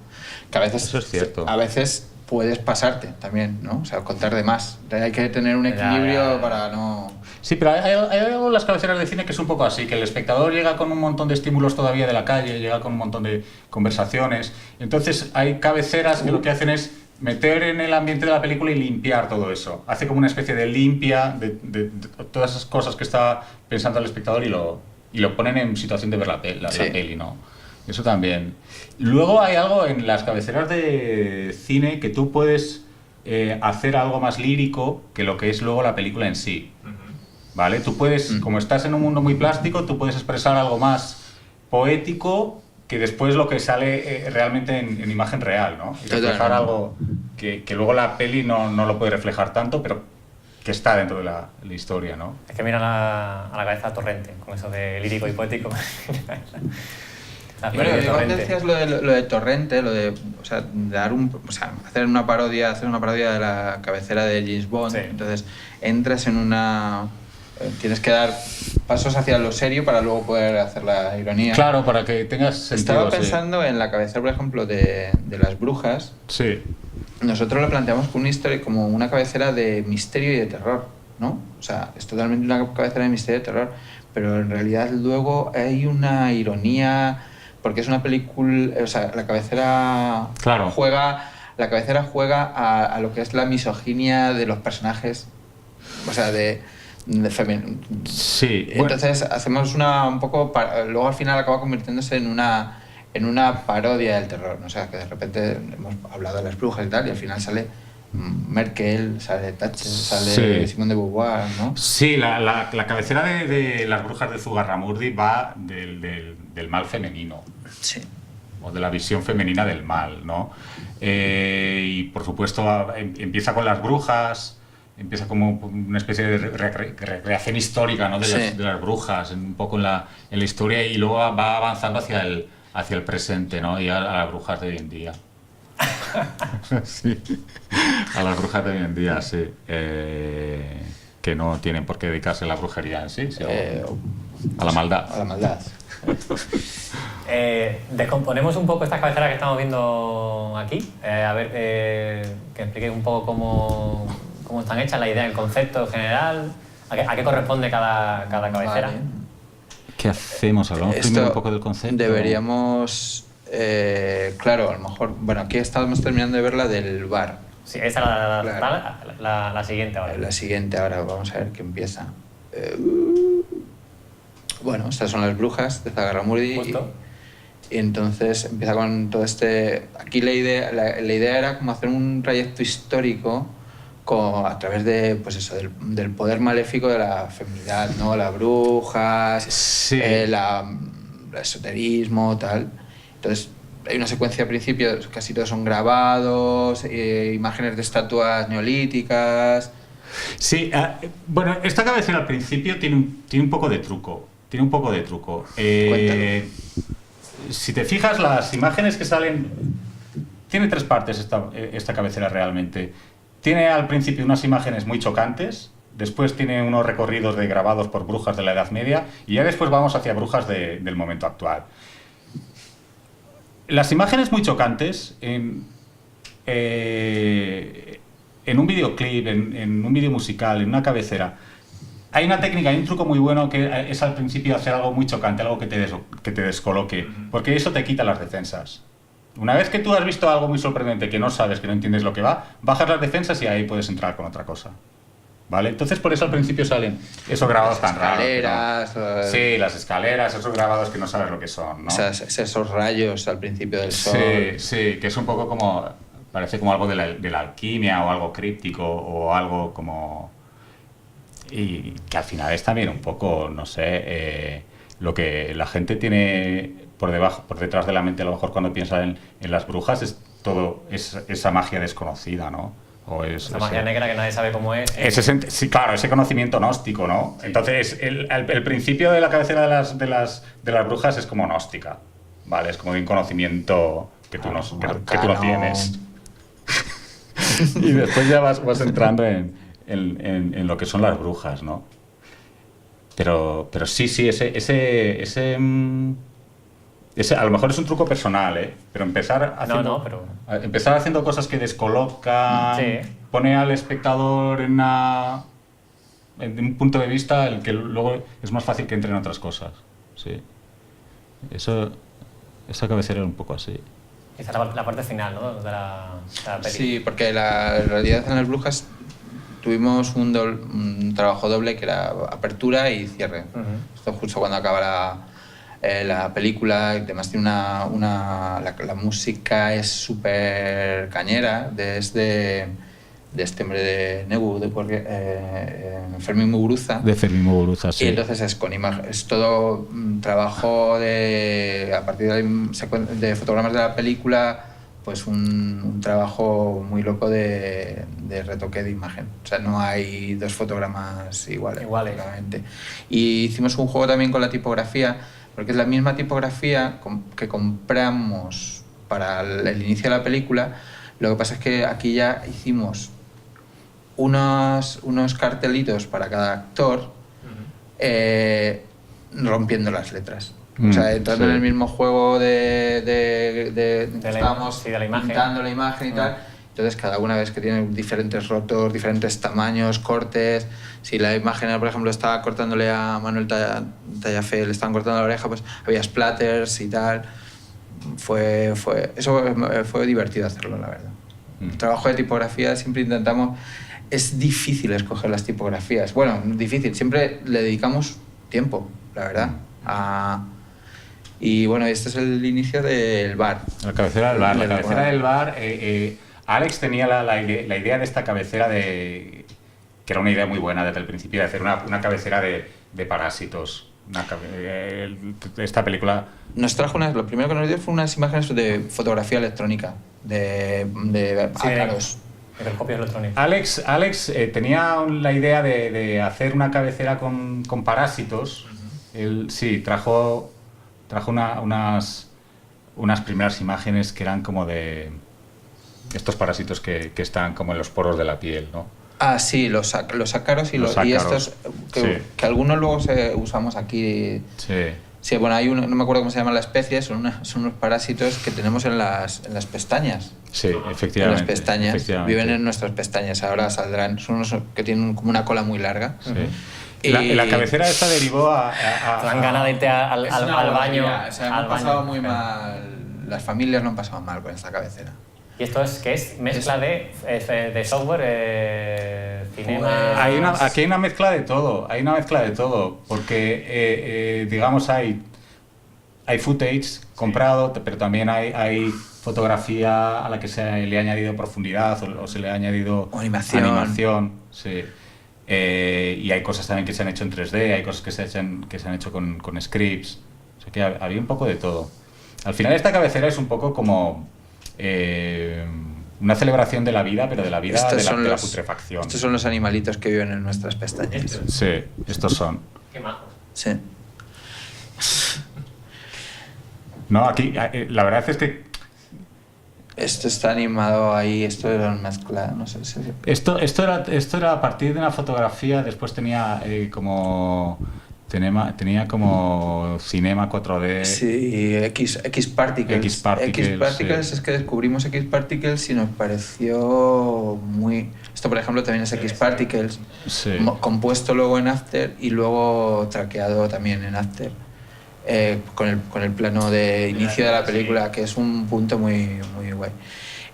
Que a veces, eso es cierto. A veces puedes pasarte también, ¿no? O sea, contar de más. Hay que tener un equilibrio para no... Sí, pero hay algo en las cabeceras de cine que es un poco así, que el espectador llega con un montón de estímulos todavía de la calle, llega con un montón de conversaciones. Entonces hay cabeceras que lo que hacen es meter en el ambiente de la película y limpiar todo eso. Hace como una especie de limpia de todas esas cosas que está pensando el espectador y lo ponen en situación de ver la peli, ¿no? Eso también. Luego hay algo en las cabeceras de cine que tú puedes hacer algo más lírico que lo que es luego la película en sí. ¿Vale? Tú puedes, como estás en un mundo muy plástico, tú puedes expresar algo más poético que después lo que sale realmente en imagen real, ¿no? Y reflejar algo que luego la peli no lo puede reflejar tanto, pero que está dentro de la historia, ¿no? Es que mira a la cabeza Torrente, con eso de lírico y poético. Bueno, igual decías lo de Torrente, lo de, hacer una parodia de la cabecera de James Bond. Sí. Entonces entras en una... Tienes que dar pasos hacia lo serio para luego poder hacer la ironía. Claro, para que tengas sentido. Estaba pensando en la cabecera, por ejemplo, de las brujas. Sí. Nosotros lo planteamos como una historia, como una cabecera de misterio y de terror, ¿no? O sea, es totalmente una cabecera de misterio y de terror, pero en realidad luego hay una ironía, porque es una película, o sea, la cabecera Claro. juega a lo que es la misoginia de los personajes, o sea, de Sí. Bueno, entonces hacemos un poco, luego al final acaba convirtiéndose en una parodia del terror, ¿no? O sea, que de repente hemos hablado de las brujas y tal, y al final sale Merkel, sale Thatcher, sale Simone de Beauvoir, ¿no? Sí, la cabecera de las brujas de Zugarramurdi va del mal femenino. Sí. O de la visión femenina del mal, ¿no? Y por supuesto empieza con las brujas, empieza como una especie de recreación histórica, ¿no? de las brujas, un poco en la historia, y luego va avanzando hacia el presente, ¿no? Y a las brujas de hoy en día. Sí, a las brujas de hoy en día, sí. Que no tienen por qué dedicarse a la brujería en sí, sino a la maldad. A la maldad. Descomponemos un poco estas cabeceras que estamos viendo aquí, a ver que expliquéis un poco cómo están hechas, la idea, el concepto general, a qué corresponde cada cabecera. Vale. ¿Qué hacemos? Hablamos primero un poco del concepto. Deberíamos, claro, a lo mejor, bueno, aquí estamos terminando de ver la del bar. Sí, esta es la siguiente ahora. La siguiente ahora, vamos a ver qué empieza. Bueno, estas son las brujas de Zugarramurdi. Justo. Y entonces empieza con todo este... Aquí la idea era como hacer un trayecto histórico a través de, pues eso, del poder maléfico de la feminidad, ¿no? Las brujas, Sí. el esoterismo, tal. Entonces hay una secuencia al principio, casi todos son grabados, imágenes de estatuas neolíticas. Sí, bueno, esta cabecera al principio tiene un poco de truco. Tiene un poco de truco. Si te fijas, las imágenes que salen... Tiene tres partes esta cabecera realmente. Tiene al principio unas imágenes muy chocantes, después tiene unos recorridos de grabados por brujas de la Edad Media, y ya después vamos hacia brujas del momento actual. Las imágenes muy chocantes en un videoclip, en un video musical, en una cabecera, hay una técnica y un truco muy bueno que es al principio hacer algo muy chocante, algo que te descoloque, porque eso te quita las defensas. Una vez que tú has visto algo muy sorprendente que no sabes, que no entiendes lo que va, bajas las defensas y ahí puedes entrar con otra cosa. ¿Vale? Entonces por eso al principio salen esos grabados tan raros. Escaleras. ¿No? Sí, las escaleras, esos grabados que no sabes lo que son, ¿no? Esos rayos al principio del sol. Sí, que es un poco como... Parece como algo de la alquimia o algo críptico o algo como... Y que al final es también un poco, no sé, lo que la gente tiene por detrás de la mente, a lo mejor cuando piensa en las brujas, es todo esa magia desconocida, ¿no? O la magia negra que nadie sabe cómo es. Sí, claro, ese conocimiento gnóstico, ¿no? Sí. Entonces, el principio de la cabecera de las brujas es como gnóstica, ¿vale? Es como de un conocimiento que tú no tienes. Y después ya vas entrando en lo que son las brujas, ¿no? Pero sí, ese a lo mejor es un truco personal, pero empezar haciendo cosas que descolocan, sí, pone al espectador en un punto de vista en el que luego es más fácil que entre en otras cosas. Sí. Esa cabecera era un poco así. Esa es la parte final, ¿no? de la película. Sí, porque en realidad en las brujas tuvimos un trabajo doble que era apertura y cierre. Esto justo cuando acaba la película, además tiene la música es súper cañera, desde de este hombre de Negu, Fermín Muguruza. De Fermín Muguruza, sí. Y entonces es todo un trabajo a partir de fotogramas de la película, pues un trabajo muy loco de retoque de imagen. O sea, no hay dos fotogramas iguales. Prácticamente. Y hicimos un juego también con la tipografía, porque es la misma tipografía que compramos para el inicio de la película. Lo que pasa es que aquí ya hicimos unos cartelitos para cada actor, rompiendo las letras. O sea, entrando en el mismo juego estábamos de la imagen. pintando la imagen y tal. Entonces, cada una vez que tiene diferentes rotos, diferentes tamaños, cortes. Si la imagen, por ejemplo, estaba cortándole a Manuel Tallafé, le estaban cortando la oreja, pues había splatters y tal. Eso fue divertido hacerlo, la verdad. El trabajo de tipografía siempre intentamos... Es difícil escoger las tipografías. Bueno, difícil. Siempre le dedicamos tiempo, la verdad. Y bueno, este es el inicio del bar. La cabecera del bar. La cabecera del bar... Alex tenía la idea de esta cabecera que era una idea muy buena desde el principio, de hacer una cabecera de parásitos. Esta película... Lo primero que nos dio fue unas imágenes de fotografía electrónica, de ácaros. Microscopios electrónicos. Alex tenía la idea de hacer una cabecera con parásitos. Él trajo unas primeras imágenes que eran como de estos parásitos que están como en los poros de la piel, ¿no? Ah, sí, los ácaros y estos que algunos luego usamos aquí. Sí, bueno, hay uno, no me acuerdo cómo se llama la especie, son unos parásitos que tenemos en las pestañas. Sí, efectivamente. En las pestañas, viven en nuestras pestañas, ahora saldrán. Son unos que tienen como una cola muy larga. Sí. Y la cabecera esta derivó a te dan ganas de irte al baño. O sea, hemos pasado muy mal, las familias no han pasado mal con esta cabecera. ¿Y esto qué es? ¿Mezcla de software, cinema? Aquí hay una mezcla de todo, porque digamos hay footage comprado, pero también hay fotografía a la que se le ha añadido profundidad o se le ha añadido animación, sí. Y hay cosas también que se han hecho en 3D, hay cosas que se han hecho con scripts, o sea que había un poco de todo. Al final esta cabecera es un poco como una celebración de la vida, pero de la vida de la putrefacción. Estos son los animalitos que viven en nuestras pestañas. Sí, estos son. Qué majos. Sí. No, aquí la verdad es que esto está animado ahí, esto era una mezcla, no sé si... Esto era a partir de una fotografía, después tenía tenía como cinema 4D. Sí, X-Particles. X-Particles, es que descubrimos X-Particles y nos pareció muy... Esto, por ejemplo, también es X-Particles, compuesto luego en After y luego traqueado también en After. Con el plano de inicio de la película, que es un punto muy, muy guay.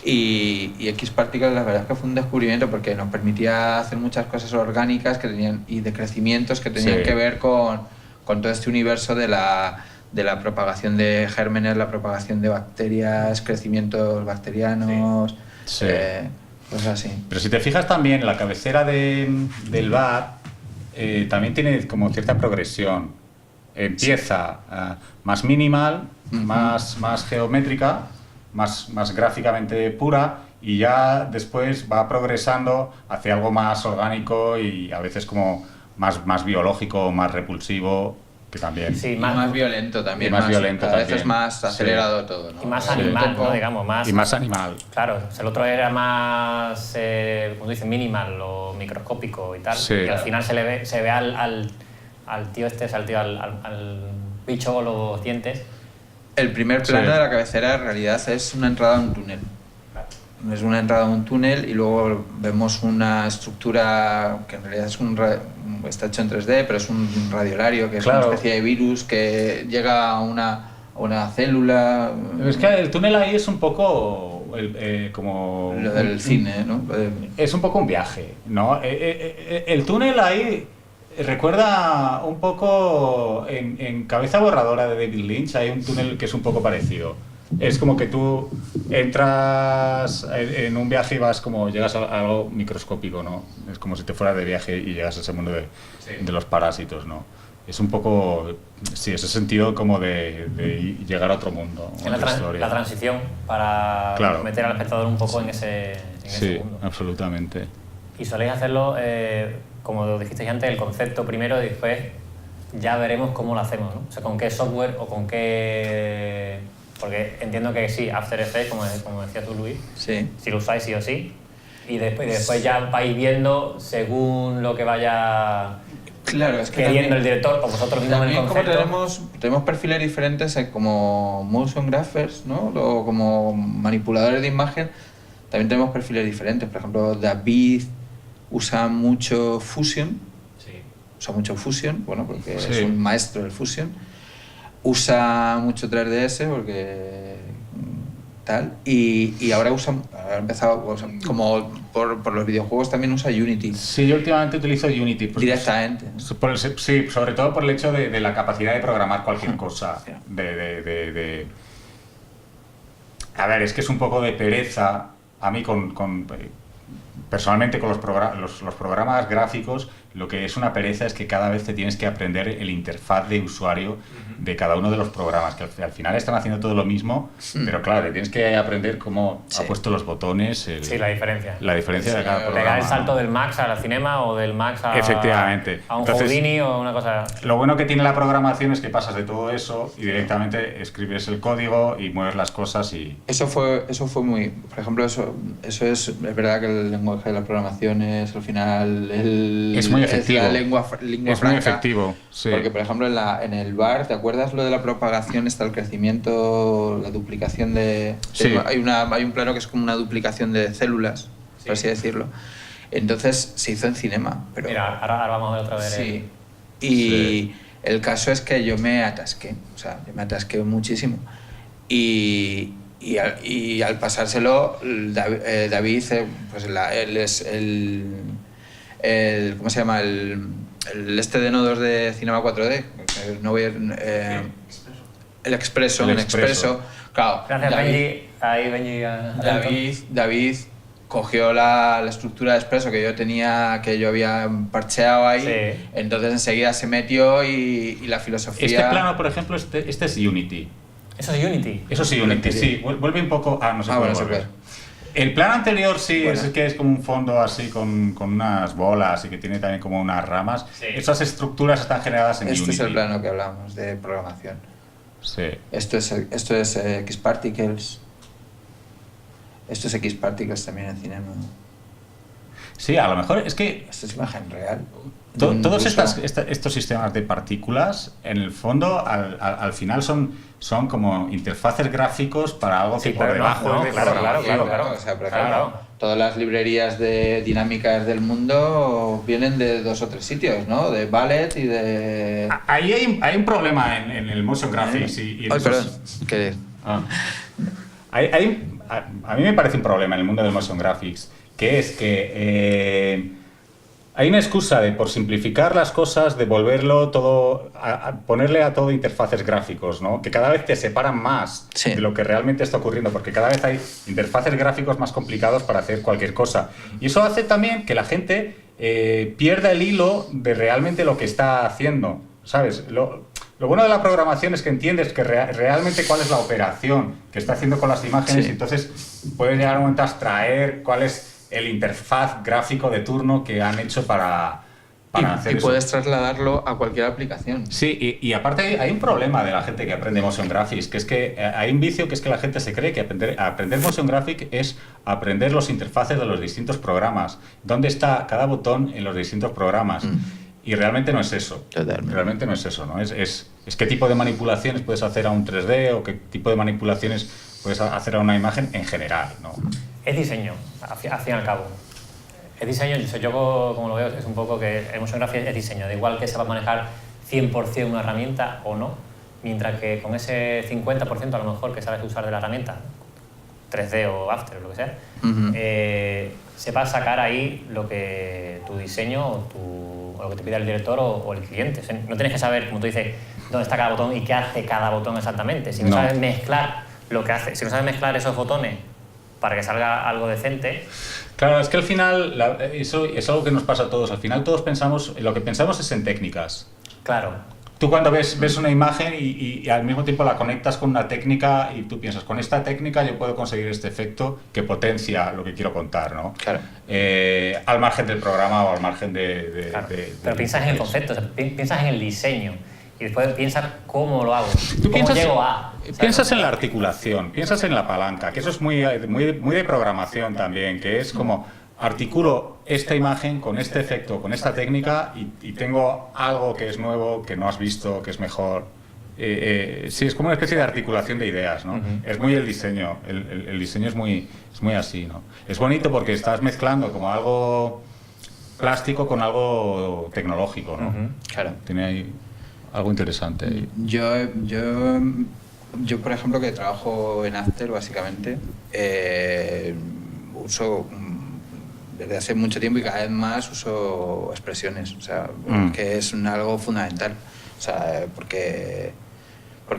Y X-Particles la verdad es que fue un descubrimiento porque nos permitía hacer muchas cosas orgánicas que tenían y de crecimientos que tenían que ver con todo este universo de la propagación de gérmenes, la propagación de bacterias, crecimientos bacterianos, cosas así. Pero si te fijas también, la cabecera del bar también tiene como cierta progresión. Empieza más minimal, más geométrica, más gráficamente pura, y ya después va progresando hacia algo más orgánico y a veces como más biológico, más repulsivo, que también. Sí, más violento también. Cada vez es más acelerado todo, ¿no? Y más animal, ¿no? Digamos, más... Y más animal. Claro, el otro era más, como dicen, minimal o microscópico y tal. Sí. Y al final se ve al tío al bicho con los dientes. El primer plano de la cabecera en realidad es una entrada a un túnel. Es una entrada a un túnel y luego vemos una estructura que en realidad está hecho en 3D, pero es un radiolario, que es una especie de virus que llega a una célula. Es que el túnel ahí es un poco como... Lo del cine, ¿no? Es un poco un viaje, ¿no? El túnel ahí... Recuerda un poco en Cabeza Borradora de David Lynch, hay un túnel que es un poco parecido. Es como que tú entras en un viaje y llegas a algo microscópico, ¿no? Es como si te fueras de viaje y llegas a ese mundo de los parásitos, ¿no? Es un poco, ese sentido como de llegar a otro mundo. La transición para meter al espectador un poco en ese mundo. Sí, absolutamente. Y soléis hacerlo... como dijisteis antes, el concepto primero y después ya veremos cómo lo hacemos, ¿no? O sea, con qué software o con qué... Porque entiendo que sí, After Effects, como decías tú, Luis, si lo usáis sí o sí, y después ya vais viendo según lo que vaya Claro, es que queriendo también- el director o vosotros mismos en el También como concepto. tenemos perfiles diferentes como motion graphers, ¿no? O como manipuladores de imagen, también tenemos perfiles diferentes. Por ejemplo, David usa mucho Fusion, bueno, porque Sí. es un maestro del Fusion. Usa mucho 3DS porque tal, y ahora ha empezado, o sea, como por los videojuegos también usa Unity Sí, yo últimamente utilizo Unity. Pues, directamente. sí, sobre todo por el hecho de la capacidad de programar cualquier cosa. Sí. A ver, es que es un poco de pereza a mí personalmente con los programas gráficos. Lo que es una pereza es que cada vez te tienes que aprender el interfaz de usuario de cada uno de los programas, que al final están haciendo todo lo mismo, pero claro, te tienes que aprender cómo Sí. ha puesto los botones, Sí, la diferencia. la diferencia de cada programa. Pegar el salto del Max a la Cinema o del Max a, Efectivamente. a un Entonces, Houdini o una cosa. Lo bueno que tiene la programación es que pasas de todo eso y directamente escribes el código y mueves las cosas y... Eso fue muy, por ejemplo, eso es verdad que el lenguaje de la programación es al final Es muy efectivo. la lengua Es franca, muy efectivo, sí. porque por ejemplo en el VAR, ¿te acuerdas lo de la propagación, está el crecimiento, la duplicación Sí. hay un plano que es como una duplicación de células, por así decirlo. Entonces se hizo en Cinema, pero Mira, ahora vamos a ver otra vez. sí. Y el caso es que yo me atasqué muchísimo. Y al pasárselo, David, pues él es el ¿cómo se llama? El este de nodos de Cinema 4D. No voy a, el Expresso. El En Expresso. Expresso. Claro, Gracias, Benji. Ahí, Benji. David cogió la estructura de Expresso que yo había parcheado ahí, Sí. entonces enseguida se metió y la filosofía... Este plano, por ejemplo, este es Unity. Eso es Unity. Eso sí, Unity, sí. Vuelve un poco... no se puede bueno, se volver. puede. El plano anterior sí, Bueno. es que es como un fondo así con unas bolas y que tiene también como unas ramas. Sí. Esas estructuras están generadas en Este Unity. es el plano que hablamos de programación. Sí. Esto es Xparticles. Esto es Xparticles también en Cinema. Sí, a lo mejor es que Esto es imagen real. todos Incluso- estos sistemas de partículas, en el fondo, al final son como interfaces gráficos para algo Sí, que por pero no, debajo no, de claro, programación. claro. O sea, por Claro. ejemplo, todas las librerías de dinámicas del mundo vienen de 2 o 3 sitios, ¿no? De Ballet y de... Ahí hay un problema en el motion graphics y en Ay, esos- perdón. ¿Qué? Ah. A mí me parece un problema en el mundo del motion graphics, que es que hay una excusa por simplificar las cosas, de volverlo todo, ponerle a todo interfaces gráficos, ¿no? Que cada vez te separan más Sí. de lo que realmente está ocurriendo, porque cada vez hay interfaces gráficos más complicados para hacer cualquier cosa. Y eso hace también que la gente pierda el hilo de realmente lo que está haciendo, ¿sabes? Lo bueno de la programación es que entiendes que realmente cuál es la operación que está haciendo con las imágenes, Sí. y entonces puedes llegar a un momento a extraer cuál es el interfaz gráfico de turno que han hecho para hacer Y eso. puedes trasladarlo a cualquier aplicación. Sí, y aparte hay un problema de la gente que aprende motion graphics, que es que hay un vicio, que es que la gente se cree que aprender motion graphics es aprender los interfaces de los distintos programas, dónde está cada botón en los distintos programas. Y realmente no es eso. Totalmente. Realmente no es eso, ¿no? Es qué tipo de manipulaciones puedes hacer a un 3D o qué tipo de manipulaciones puedes hacer a una imagen en general, ¿no? Es diseño, al fin y al cabo. Es diseño, yo como lo veo, es un poco que el motion graphics es diseño. Da igual que se va a manejar 100% una herramienta o no, mientras que con ese 50% a lo mejor que sabes usar de la herramienta, 3D o After o lo que sea, sepas sacar ahí lo que tu diseño o lo que te pide el director o el cliente. O sea, no tienes que saber, como tú dices, dónde está cada botón y qué hace cada botón exactamente. Si no, No. sabes mezclar lo que hace, si no sabes mezclar esos botones para que salga algo decente. Claro, es que al final, eso es algo que nos pasa a todos. Al final todos lo que pensamos es en técnicas. Claro, Tú cuando ves una imagen y al mismo tiempo la conectas con una técnica y tú piensas, con esta técnica yo puedo conseguir este efecto que potencia lo que quiero contar, ¿no? Claro. Al margen del programa o al margen claro. de Pero piensas en el concepto, o sea, piensas en el diseño y después piensas cómo lo hago, Tú cómo piensas, llego a... ¿sabes? piensas en la articulación, piensas en la palanca, que eso es muy de programación también, que es como articulo esta imagen con este efecto, con esta técnica y tengo algo que es nuevo, que no has visto, que es mejor. Sí, es como una especie de articulación de ideas, ¿no? Es muy el diseño, el diseño es muy así, ¿no? Es bonito porque estás mezclando como algo plástico con algo tecnológico, ¿no? Claro. Tiene ahí algo interesante. Yo, por ejemplo, que trabajo en After, básicamente, uso desde hace mucho tiempo y cada vez más uso expresiones, o sea, que es algo fundamental, o sea, porque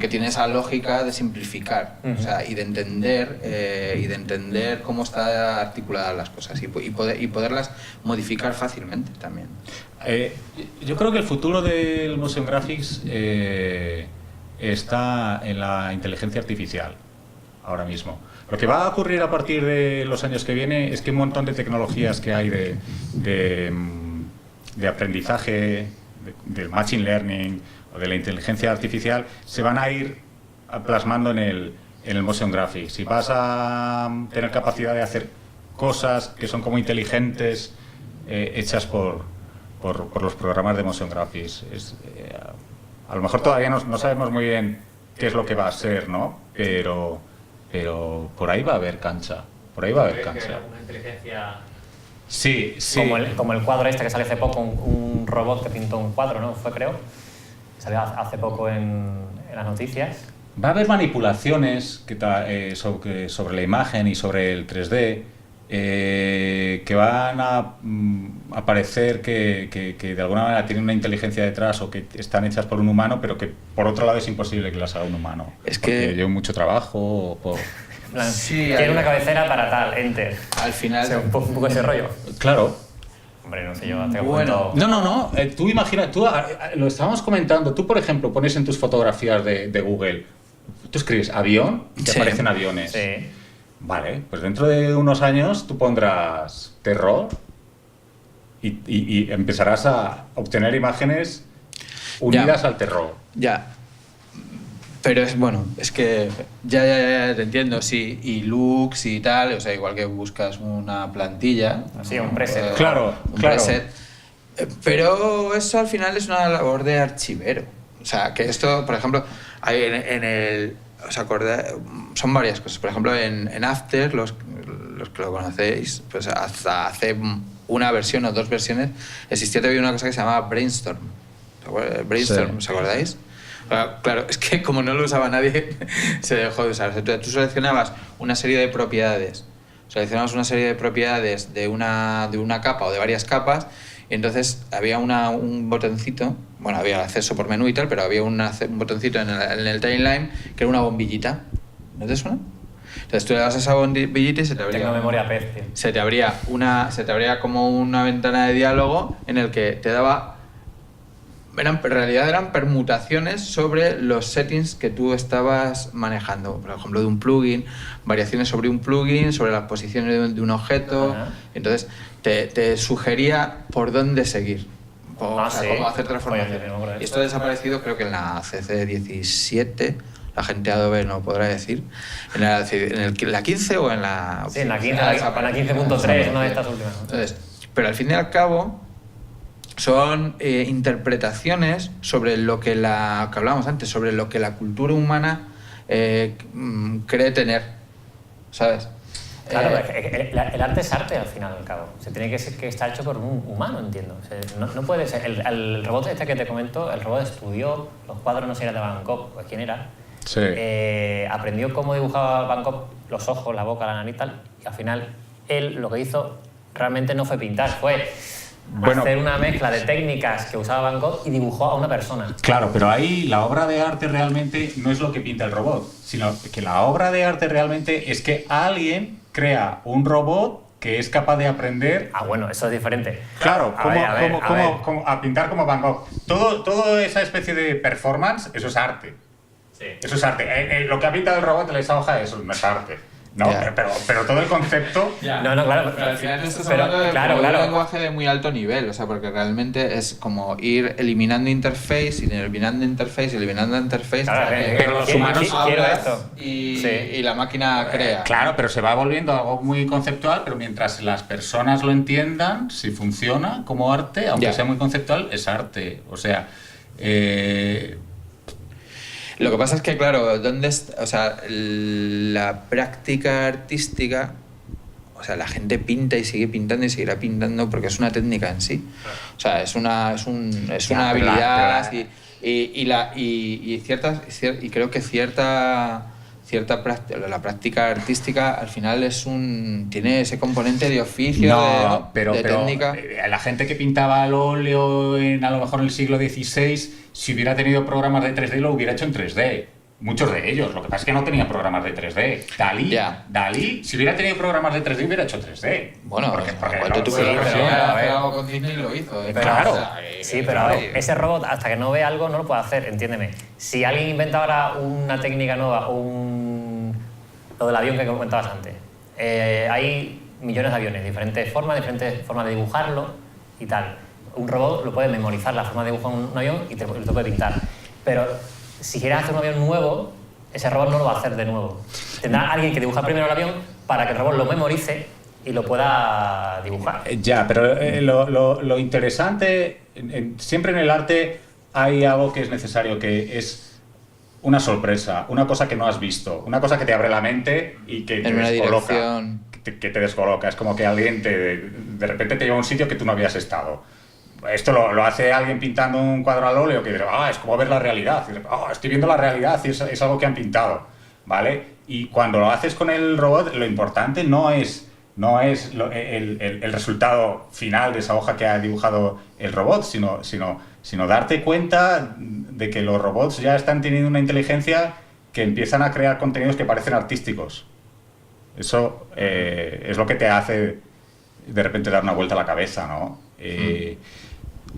tiene esa lógica de simplificar, o sea, y de entender cómo están articuladas las cosas y poderlas modificar fácilmente también. Yo creo que el futuro del motion graphics está en la inteligencia artificial ahora mismo. Lo que va a ocurrir a partir de los años que vienen es que un montón de tecnologías que hay de aprendizaje, del machine learning o de la inteligencia artificial se van a ir plasmando en el motion graphics. Si vas a tener capacidad de hacer cosas que son como inteligentes, hechas por los programas de motion graphics. A lo mejor todavía no sabemos muy bien qué es lo que va a ser, ¿no? Pero por ahí va a haber cancha. Por ahí va a haber cancha. Una inteligencia... Sí. Como el cuadro este que salió hace poco, un robot que pintó un cuadro, ¿no? Fue, creo. Salió hace poco en las noticias. Va a haber manipulaciones sobre la imagen y sobre el 3D que van a parecer que de alguna manera tienen una inteligencia detrás o que están hechas por un humano, pero que por otro lado es imposible que las haga un humano. Es porque que lleva mucho trabajo. Sí, tiene una cabecera para tal, enter. Al final... O sea, un poco ese rollo. Claro. Hombre, no sé yo, hace Bueno. No. Tú imagina, lo estábamos comentando. Tú, por ejemplo, pones en tus fotografías de Google, tú escribes avión y te Sí. aparecen aviones. Sí. Vale, pues dentro de unos años tú pondrás terror y empezarás a obtener imágenes unidas al terror. Ya. Pero es que ya te entiendo, sí, y looks y tal, o sea, igual que buscas una plantilla. Sí, un preset. Claro. Preset. Pero eso al final es una labor de archivero. O sea, que esto, por ejemplo, hay en el... ¿Os acordáis? Son varias cosas. Por ejemplo, en After, los que lo conocéis, pues hasta hace una versión o dos versiones existía todavía una cosa que se llamaba Brainstorm. Brainstorm, Sí. ¿os acordáis? Claro, es que como no lo usaba nadie, se dejó de usar. O sea, tú seleccionabas una serie de propiedades. Seleccionabas una serie de propiedades de una capa o de varias capas. Y entonces había un botoncito, bueno, había acceso por menú y tal, pero había un botoncito en el timeline que era una bombillita. ¿No te suena? Entonces tú le das a esa bombillita y se te abría... Tengo memoria pez, tío. Se te abría como una ventana de diálogo en el que te daba... En realidad eran permutaciones sobre los settings que tú estabas manejando. Por ejemplo, de un plugin, variaciones sobre un plugin, sobre las posiciones de un objeto. Ajá. Entonces te sugería por dónde seguir. O sea, ¿sí? cómo hacer transformaciones. Oye, yo no me acuerdo de Y esto ha desaparecido, creo que en la CC17, la gente de Adobe no podrá decir. En la 15 o en la... Sí, en la 15, Ah, en la 15.3, una de estas últimas. Entonces, pero al fin y al cabo son interpretaciones sobre lo que hablábamos antes, sobre lo que la cultura humana cree tener, ¿sabes? Claro, el arte es arte al final y al cabo. Se tiene que estar hecho por un humano, entiendo. O sea, no puede ser. El robot este que te comento, el robot estudió los cuadros, no sé si era de Van Gogh, pues quién era. Sí. Aprendió cómo dibujaba Van Gogh, los ojos, la boca, la nariz y tal. Y al final, él lo que hizo realmente no fue pintar, fue hacer una mezcla de técnicas que usaba Van Gogh y dibujó a una persona. Claro, pero ahí la obra de arte realmente no es lo que pinta el robot, sino que la obra de arte realmente es que alguien crea un robot que es capaz de aprender. Ah, bueno, eso es diferente. Claro, A a pintar como Van Gogh. Toda esa especie de performance, eso es arte. Sí. Eso es arte. Lo que ha pintado el robot en esa hoja, eso no es arte. No, Ya. pero todo el concepto... No, claro. Pero al final estás pero, hablando de claro, un claro. lenguaje de muy alto nivel, o sea, porque realmente es como ir eliminando interface, eliminando interface, eliminando interface. Claro, hasta que pero los humanos quiero hablas esto. y, Sí. y la máquina crea. Claro, pero se va volviendo algo muy conceptual, pero mientras las personas lo entiendan, si funciona como arte, aunque Ya. sea muy conceptual, es arte. O sea, Lo que pasa es que, claro, o sea, la práctica artística, o sea, la gente pinta y sigue pintando y seguirá pintando porque es una técnica en sí. O sea, es una Ya, pero habilidad la- y creo que la práctica artística al final tiene ese componente de oficio, de técnica. La gente que pintaba al óleo a lo mejor en el siglo XVI, si hubiera tenido programas de 3D, lo hubiera hecho en 3D. Muchos de ellos. Lo que pasa es que no tenían programas de 3D. Dalí, si hubiera tenido programas de 3D, hubiera hecho 3D. Bueno, porque cuando tuvo sí, la pero ocasión, a ver. algo con Disney lo hizo. Claro. O sea, Sí, pero a ver, ese robot, hasta que no ve algo, no lo puede hacer, entiéndeme. Si alguien inventa ahora una técnica nueva, lo del avión que comentabas antes, hay millones de aviones, diferentes formas de dibujarlo y tal. Un robot lo puede memorizar la forma de dibujar un avión y te lo puede pintar. Pero si quieres hacer un avión nuevo, ese robot no lo va a hacer de nuevo. Tendrá alguien que dibujar primero el avión para que el robot lo memorice y lo pueda dibujar. Ya, pero lo interesante, siempre en el arte hay algo que es necesario, que es una sorpresa, una cosa que no has visto, una cosa que te abre la mente y que te En una descoloca. dirección. Que te descoloca. Es como que alguien de repente te lleva a un sitio que tú no habías estado. Esto lo hace alguien pintando un cuadro al óleo que dirá, es como ver la realidad. Y dices, estoy viendo la realidad y es algo que han pintado, ¿vale? Y cuando lo haces con el robot, lo importante no es el resultado final de esa hoja que ha dibujado el robot, sino darte cuenta de que los robots ya están teniendo una inteligencia que empiezan a crear contenidos que parecen artísticos. Eso es lo que te hace de repente dar una vuelta a la cabeza, ¿no?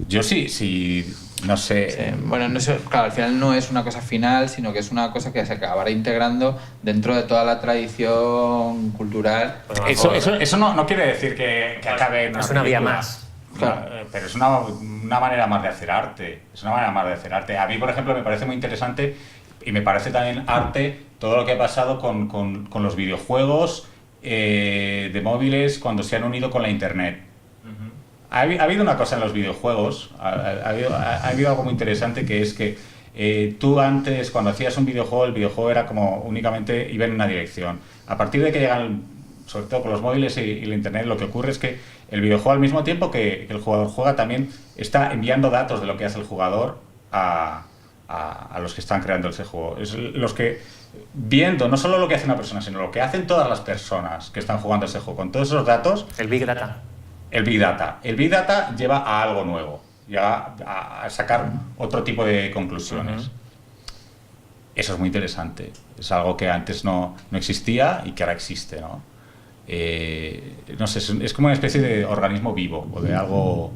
Yo sí, no sé. Sí, bueno, no sé, claro, al final no es una cosa final, sino que es una cosa que se acabará integrando dentro de toda la tradición cultural. Eso no quiere decir que acabe en Es una vía película. más. Claro. Pero es una manera más de hacer arte. Es una manera más de hacer arte. A mí, por ejemplo, me parece muy interesante y me parece también arte todo lo que ha pasado con los videojuegos de móviles cuando se han unido con la internet. Ha habido una cosa en los videojuegos, ha habido algo muy interesante, que es que tú antes, cuando hacías un videojuego, el videojuego era como únicamente iba en una dirección. A partir de que llegan, sobre todo con los móviles y la internet, lo que ocurre es que el videojuego, al mismo tiempo que el jugador juega, también está enviando datos de lo que hace el jugador a los que están creando ese juego. Es los que, viendo no solo lo que hace una persona, sino lo que hacen todas las personas que están jugando ese juego, con todos esos datos. El Big Data. El Big Data. El Big Data lleva a algo nuevo, lleva a sacar otro tipo de conclusiones. Eso es muy interesante. Es algo que antes no existía y que ahora existe, ¿no? No sé, es como una especie de organismo vivo o de algo...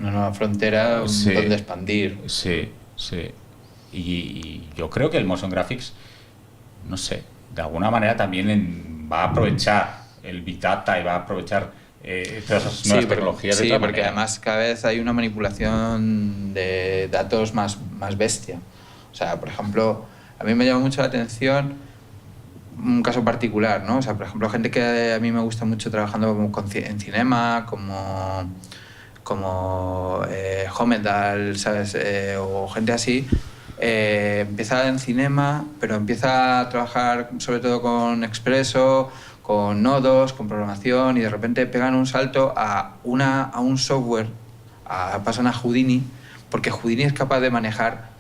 Una nueva frontera Sí. donde expandir. Sí. Y yo creo que el motion graphics, no sé, de alguna manera también va a aprovechar el Big Data y va a aprovechar todas esas nuevas tecnologías. Sí, de otra porque manera. además cada vez hay una manipulación de datos más bestia. O sea, por ejemplo, a mí me llama mucho la atención un caso particular, ¿no? O sea, por ejemplo, gente que a mí me gusta mucho trabajando en cinema, como Homedal, ¿sabes? O gente así, empieza en cinema, pero empieza a trabajar sobre todo con Expresso, con nodos, con programación, y de repente pegan un salto a un software, pasan a Houdini, porque Houdini es capaz de manejar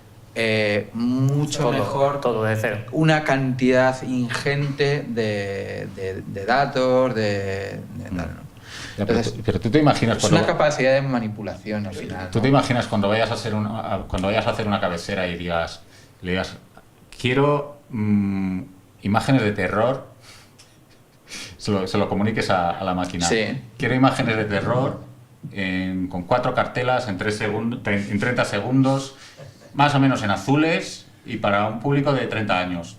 mucho mejor Todo de cero. una cantidad ingente de datos, de tal, ¿no? Ya, Entonces, pero tú te imaginas es cuando... una capacidad de manipulación al final, ¿Tú ¿no? te imaginas cuando vayas a hacer una cabecera y le digas, quiero imágenes de terror, se lo comuniques a la máquina? Sí. Quiero imágenes de terror con 4 cartelas en 30 segundos, más o menos en azules y para un público de 30 años.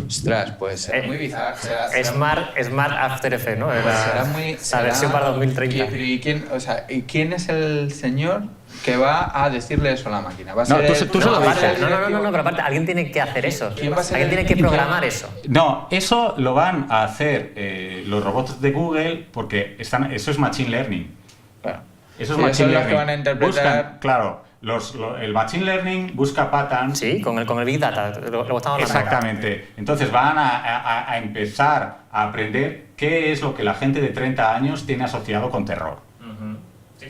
Ostras, pues será muy bizarro. Smart After Effects, ¿no? Pues será muy... La versión para 2030. ¿Y quién es el señor que va a decirle eso a la máquina? ¿Va a ser tú se lo dices. No, pero aparte, alguien tiene que hacer eso. ¿Quién va a ser Alguien tiene que programar eso. No, eso lo van a hacer los robots de Google porque eso es Machine Learning. Claro. Eso es Sí, Machine son los Learning. que van a interpretar... Buscan, claro, el Machine Learning busca patterns. Sí, con el Big Data, lo estamos hablando. Exactamente. Entonces van a empezar a aprender qué es lo que la gente de 30 años tiene asociado con terror. Sí.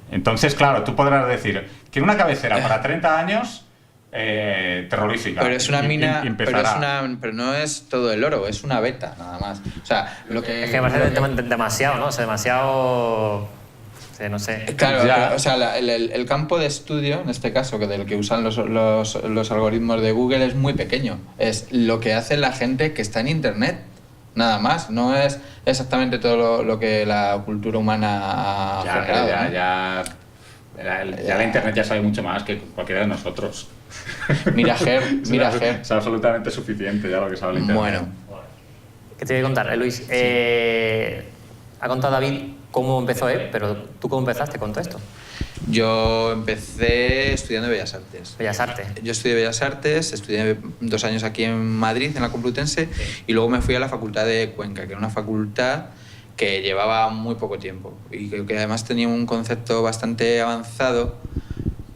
Entonces, claro, tú podrás decir que una cabecera para 30 años terrorífica. Pero es una mina, y empezará. pero no es todo el oro, es una beta nada más. O sea, lo que... Es que me parece demasiado, ¿no? O sea, demasiado... no sé. Claro, Ya. o sea, el campo de estudio, en este caso, que del que usan los algoritmos de Google, es muy pequeño. Es lo que hace la gente que está en Internet, nada más. No es exactamente todo lo que la cultura humana ha generado. Ya la Internet ya sabe mucho más que cualquiera de nosotros. Mira Ger. Es absolutamente suficiente ya lo que sabe la Internet. Bueno, ¿Qué te voy a contar, Luis? Ha contado David cómo empezó él, pero ¿tú cómo empezaste con todo esto? yo empecé estudiando Bellas Artes. Bellas Artes. Yo estudié Bellas Artes, estudié 2 años aquí en Madrid, en la Complutense, y luego me fui a la Facultad de Cuenca, que era una facultad que llevaba muy poco tiempo y que además tenía un concepto bastante avanzado,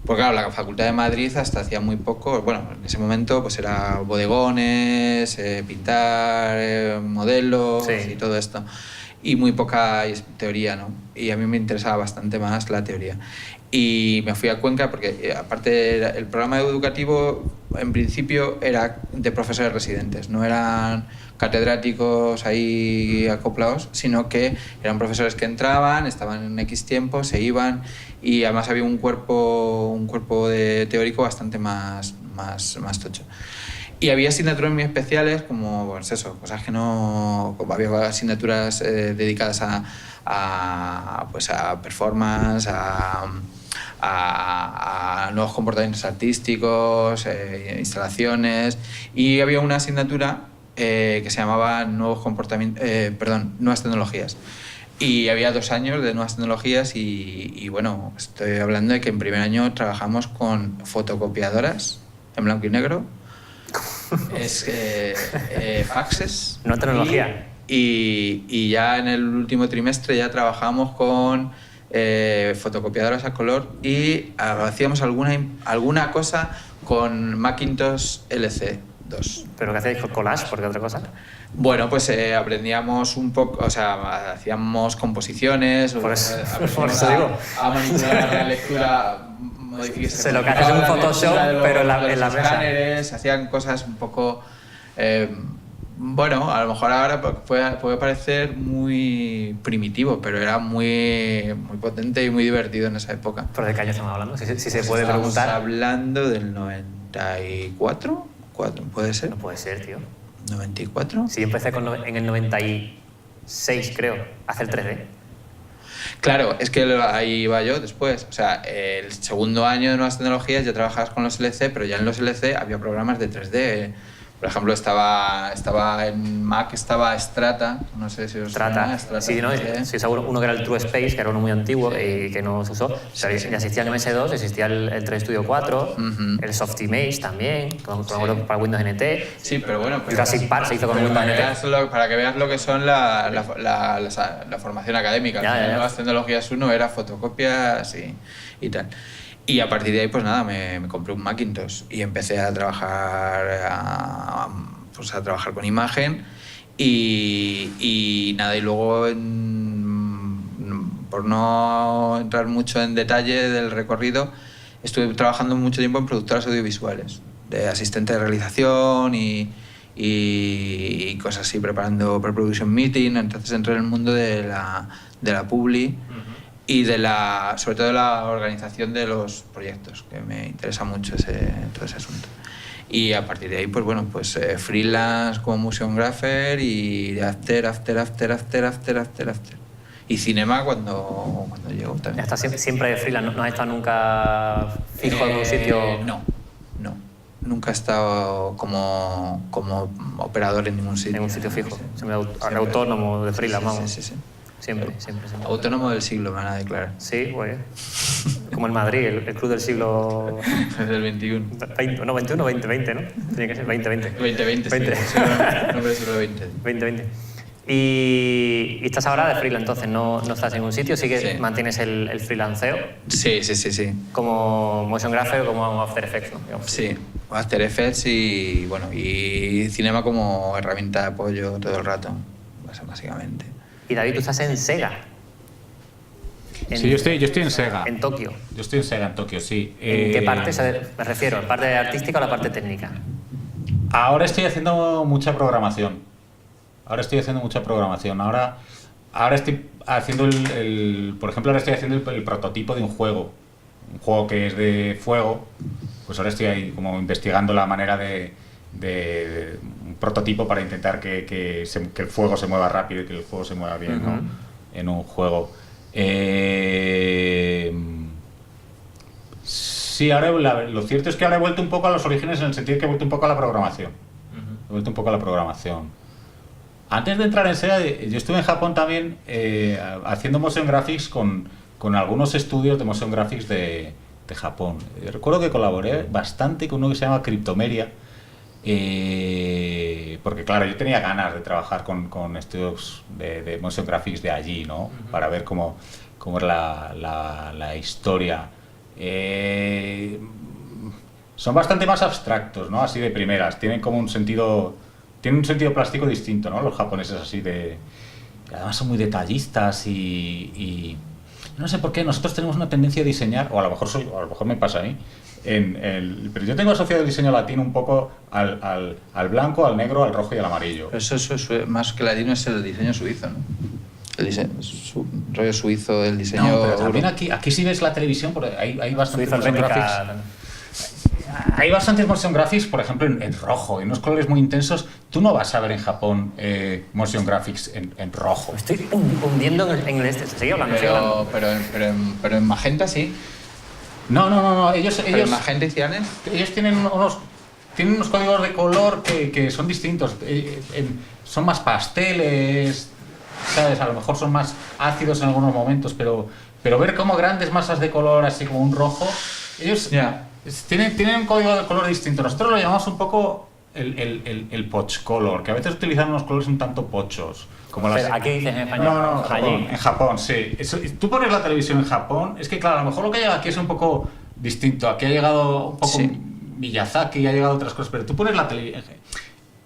porque claro, la Facultad de Madrid hasta hacía muy poco, bueno, en ese momento pues era bodegones, pintar, modelos Sí. y todo esto, y muy poca teoría, ¿no? Y a mí me interesaba bastante más la teoría. Y me fui a Cuenca porque aparte el programa educativo en principio era de profesores residentes, no eran catedráticos ahí acoplados, sino que eran profesores que entraban, estaban en X tiempo, se iban, y además había un cuerpo de teórico bastante más tocho. Y había asignaturas muy especiales como, pues eso, cosas que no... Había asignaturas dedicadas a performance, a nuevos comportamientos artísticos, instalaciones, y había una asignatura que se llamaba nuevas tecnologías. Y había 2 años de nuevas tecnologías y bueno, estoy hablando de que en primer año trabajamos con fotocopiadoras en blanco y negro, faxes. Nueva tecnología. Y ya en el último trimestre ya trabajamos con fotocopiadoras a color y hacíamos alguna cosa con Macintosh LC2. ¿Pero qué hacéis con collage? ¿Por qué otra cosa? Bueno, pues aprendíamos un poco, o sea, hacíamos composiciones, Por eso aprendíamos digo. a manipular la lectura. Se lo que haces en un Photoshop, pero en la mesa. Escáneres, hacían cosas un poco... bueno, a lo mejor ahora puede parecer muy primitivo, pero era muy potente y muy divertido en esa época. ¿Pero de qué año estamos hablando? Si se Pues puede estamos preguntar. hablando del 94, ¿puede ser? No puede ser, tío. ¿94? Sí, yo empecé en el 96, creo, a hacer 3D. Claro, es que ahí iba yo después. O sea, el segundo año de nuevas tecnologías ya trabajabas con los LC, pero ya en los LC había programas de 3D. Por ejemplo, estaba en Mac, estaba Strata, no sé si os suena, Strata. Sí, ¿no? Sí, seguro. Uno que era el True Space, que era uno muy antiguo y que no se usó. O sea, ya existía el MS2, existía el 3 Studio 4, el Softimage también, para Windows NT. Sí, pero bueno... Jurassic Park se hizo con Windows NT. Para que veas lo que son la formación académica. Ya. Nuevas tecnologías 1 era fotocopias y tal. Y a partir de ahí, pues nada, me compré un Macintosh y empecé a trabajar con imagen y nada, y luego por no entrar mucho en detalle del recorrido, estuve trabajando mucho tiempo en productoras audiovisuales, de asistente de realización y cosas así, preparando pre-production meeting. Entonces entré en el mundo de la publi y sobre todo de la organización de los proyectos, que me interesa mucho todo ese asunto. Y a partir de ahí, pues bueno, freelance como motion grapher y after. Y cinema cuando llego también. Ya está siempre de freelance, no has estado nunca fijo en un sitio. No. nunca he estado como operador en ningún sitio. En un sitio fijo. Siempre Autónomo, de freelance, vamos. Sí. Siempre. Autónomo del siglo, me van a declarar. Sí, güey. Como el Madrid, el club del siglo... Del 21. 21, 20, ¿no? Tiene que ser 20. 2020, 20. sí. Nombre del siglo XX. 20. Y estás ahora de freelance, entonces no estás en un sitio, sí que Sí. mantienes el freelanceo Sí. como motion graphic o como After Effects, ¿no? Digamos. Sí, After Effects y Cinema como herramienta de apoyo todo el rato, básicamente. Y David, tú estás en Sega. Sí, yo estoy en Sega. En Tokio. Yo estoy en Sega, en Tokio, sí. ¿En qué parte? Me refiero, ¿la parte artística o la parte técnica? Ahora estoy haciendo mucha programación. Ahora estoy estoy haciendo por ejemplo, ahora estoy haciendo el prototipo de un juego que es de fuego. Pues ahora estoy ahí como investigando la manera de un prototipo para intentar que el fuego se mueva rápido y que el juego se mueva bien, ¿no? En un juego. Sí, ahora lo cierto es que ahora he vuelto un poco a los orígenes en el sentido de que he vuelto un poco a la programación. Antes de entrar en Sega, yo estuve en Japón también haciendo motion graphics con algunos estudios de motion graphics de Japón. Recuerdo que colaboré bastante con uno que se llama Cryptomeria, porque claro, yo tenía ganas de trabajar con estudios de motion graphics de allí, ¿no? Para ver cómo es la historia. Son bastante más abstractos, ¿no? Así de primeras, tienen un sentido plástico distinto, ¿no? Los japoneses así además son muy detallistas y no sé por qué nosotros tenemos una tendencia a diseñar, o a lo mejor me pasa a mí, pero yo tengo asociado el diseño latino un poco al blanco, al negro, al rojo y al amarillo. Eso es más que latino, es el diseño suizo, ¿no? El diseño, rollo suizo, el diseño... No, pero también aquí si ves la televisión, porque hay bastantes motion graphics. Hay bastantes motion graphics, por ejemplo, en rojo, en unos colores muy intensos. Tú no vas a ver en Japón motion graphics en rojo. Me estoy hundiendo en el sigue hablando. Pero en magenta sí. No. Ellos en magenta y cianes. Ellos tienen unos códigos de color que son distintos. Son más pasteles, ¿sabes? A lo mejor son más ácidos en algunos momentos, pero ver como grandes masas de color, así como un rojo, ellos tienen un código de color distinto. Nosotros lo llamamos un poco el poch color, que a veces utilizan unos colores un tanto pochos. Como ¿Aquí dices en español? No, en Japón, sí. Tú pones la televisión en Japón, es que claro, a lo mejor lo que llega aquí es un poco distinto. Aquí ha llegado un poco Miyazaki, ha llegado otras cosas, pero tú pones la televisión...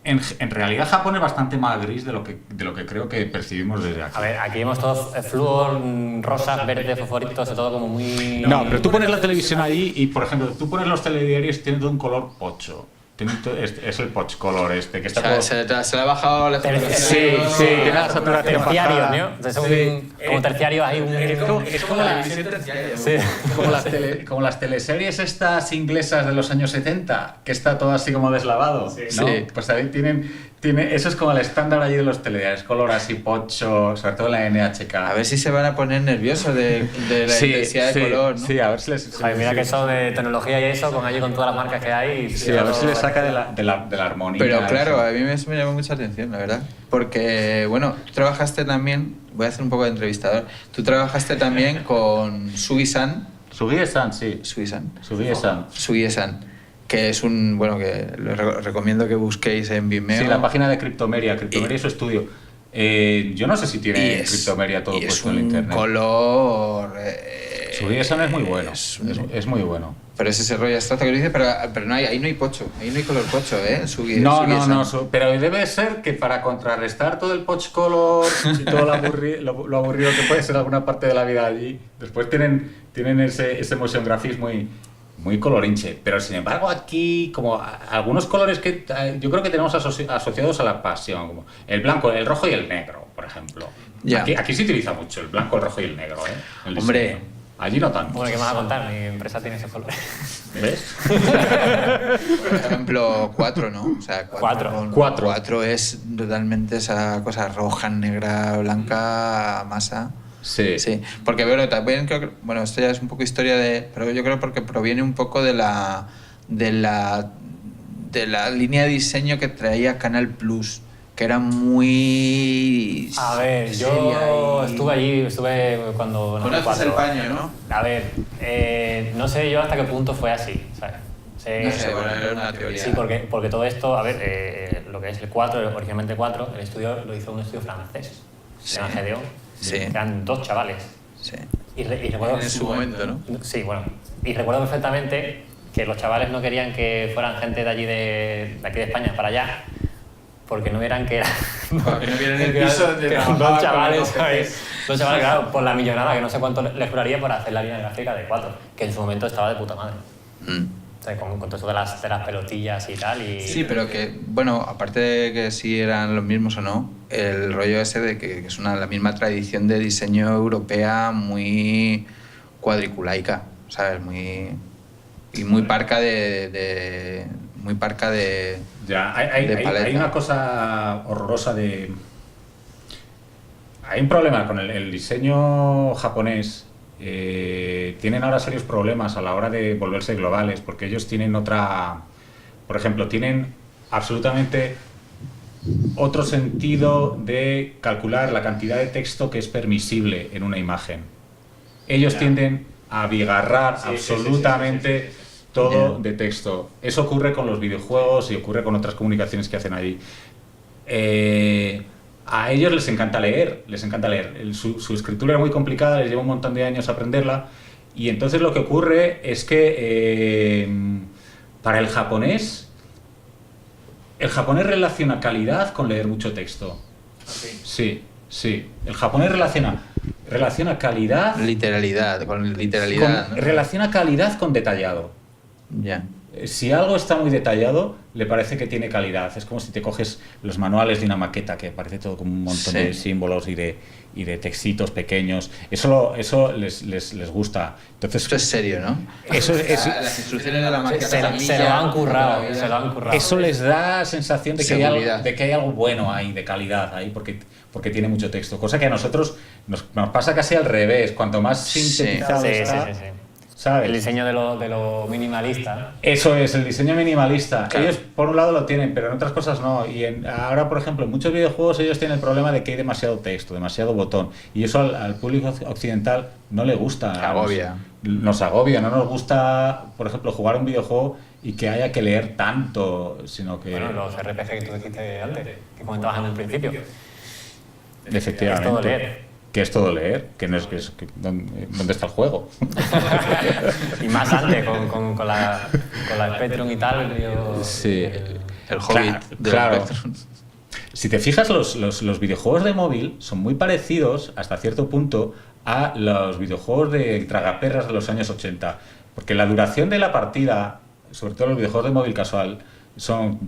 En realidad Japón es bastante más gris de lo que creo que percibimos desde aquí. A ver, aquí vemos todos flúor, rosas, verdes, fosforitos, todo como muy... No, pero tú pones la televisión ahí y, por ejemplo, tú pones los telediarios, tienen todo un color pocho. Es el poch color este, que está O sea, se le ha bajado la saturación. Sí, tiene la saturación terciario, bajada. ¿no? Como terciario hay un... Es como la televisión terciaria. Sí. Como las teleseries estas inglesas de los años 70, que está todo así como deslavado, ¿no? Sí. Pues ahí tienen... Eso es como el estándar allí de los telediarios, color así pocho, sobre todo la NHK. A ver si se van a poner nerviosos de la intensidad de color, ¿no? Sí, a ver si les... Ay, mira que eso de tecnología y eso, con todas las marcas que hay... Sí, a ver si les saca de la armonía. Pero claro, eso. a mí me llamó mucha atención, la verdad. Porque, bueno, tú trabajaste también, voy a hacer un poco de entrevistador, tú trabajaste también con Sugi-san. Sugie-san, sí. Sugi-san. Sugie-san. Que es que recomiendo que busquéis en Vimeo. Sí, la página de Cryptomeria es su estudio. Yo no sé si tiene Cryptomeria todo puesto en internet. Es un color... Sugie-san es muy bueno, es muy bueno. Pero es ese rollo abstracto que lo dice, pero ahí no hay pocho, ahí no hay color pocho, ¿eh? No, pero debe ser que para contrarrestar todo el poch color y todo lo aburrido que puede ser alguna parte de la vida allí, después tienen ese motion graphics muy colorinche, pero sin embargo aquí como algunos colores que yo creo que tenemos asociados a la pasión, como el blanco, el rojo y el negro, por ejemplo. Aquí se utiliza mucho el blanco, el rojo y el negro, ¿eh? Hombre, allí no tanto. Bueno, ¿qué me vas a contar? Mi empresa tiene esos colores. ¿Ves? Por ejemplo, 4, ¿no? O sea, 4 es totalmente esa cosa roja, negra, blanca, masa. Sí. Porque también creo que, esto ya es un poco historia pero yo creo porque proviene un poco de la de la línea de diseño que traía Canal Plus, que era muy... A ver, yo seria y- estuve allí, estuve cuando... Conoces el paño, ¿no? A ver, no sé yo hasta qué punto fue así, ¿sabes? No sé, bueno, era una teoría. Sí, porque todo esto, a ver, lo que es el 4, originalmente 4, el estudio lo hizo un estudio francés, Sí. se llama Gedeon, Sí. eran 2 chavales. Sí. Y recuerdo, En su momento, ¿no? Sí, bueno, y recuerdo perfectamente que los chavales no querían que fueran gente de allí, de aquí de España, para allá, porque no vieran que eran... Para que no vieran el que eran- piso donde que eran trabajaba dos chavales, con los ¿sabes? jefes. Dos chavales, claro, por la millonada, que no sé cuánto les cobraría por hacer la línea gráfica de 4, que en su momento estaba de puta madre. O sea, con todo eso de las pelotillas y tal. Y... Sí, pero que, bueno, aparte de que si eran los mismos o no, el rollo ese de que es la misma tradición de diseño europea muy cuadriculaica, ¿sabes? Muy parca muy parca de... Ya, hay paleta. una cosa horrorosa de... Hay un problema con el diseño japonés. Tienen ahora serios problemas a la hora de volverse globales, porque ellos tienen otra... Por ejemplo, tienen absolutamente otro sentido de calcular la cantidad de texto que es permisible en una imagen. Ellos tienden a abigarrar absolutamente todo de texto. Eso ocurre con los videojuegos y ocurre con otras comunicaciones que hacen allí. A ellos les encanta leer, Su escritura es muy complicada, les lleva un montón de años aprenderla, y entonces lo que ocurre es que para el japonés relaciona calidad con leer mucho texto. Sí. El japonés relaciona calidad Literalidad, con literalidad, ¿no? relaciona calidad con detallado. Ya. Si algo está muy detallado, le parece que tiene calidad. Es como si te coges los manuales de una maqueta, que parece todo como un montón de símbolos y de textitos pequeños. Eso les gusta. Entonces, Esto es serio, ¿no? Eso es- Las instrucciones de la maqueta. se lo han currado, se lo han currado. eso les da sensación de que, Seguridad. hay algo bueno ahí, de calidad ahí, porque tiene mucho texto. Cosa que a nosotros nos pasa casi al revés. Cuanto más sintetizado Sí, está, sí. ¿sabes? El diseño de lo minimalista. Eso es, el diseño minimalista. Claro. Ellos por un lado lo tienen, pero en otras cosas no. Y ahora, por ejemplo, en muchos videojuegos ellos tienen el problema de que hay demasiado texto, demasiado botón. Y eso al público occidental no le gusta. Agobia. Nos agobia, no nos gusta, por ejemplo, jugar un videojuego y que haya que leer tanto, sino que... Bueno, los RPG que tú dijiste antes, que comentabas en el principio. efectivamente. Es todo leer. Que es todo leer, que no es ¿dónde está el juego? Y más antes, con la Spectrum y tal. Sí. El Hobbit de claro. Spectrum. Si te fijas, los videojuegos de móvil son muy parecidos, hasta cierto punto, a los videojuegos de tragaperras de los años 80. Porque la duración de la partida, sobre todo los videojuegos de móvil casual,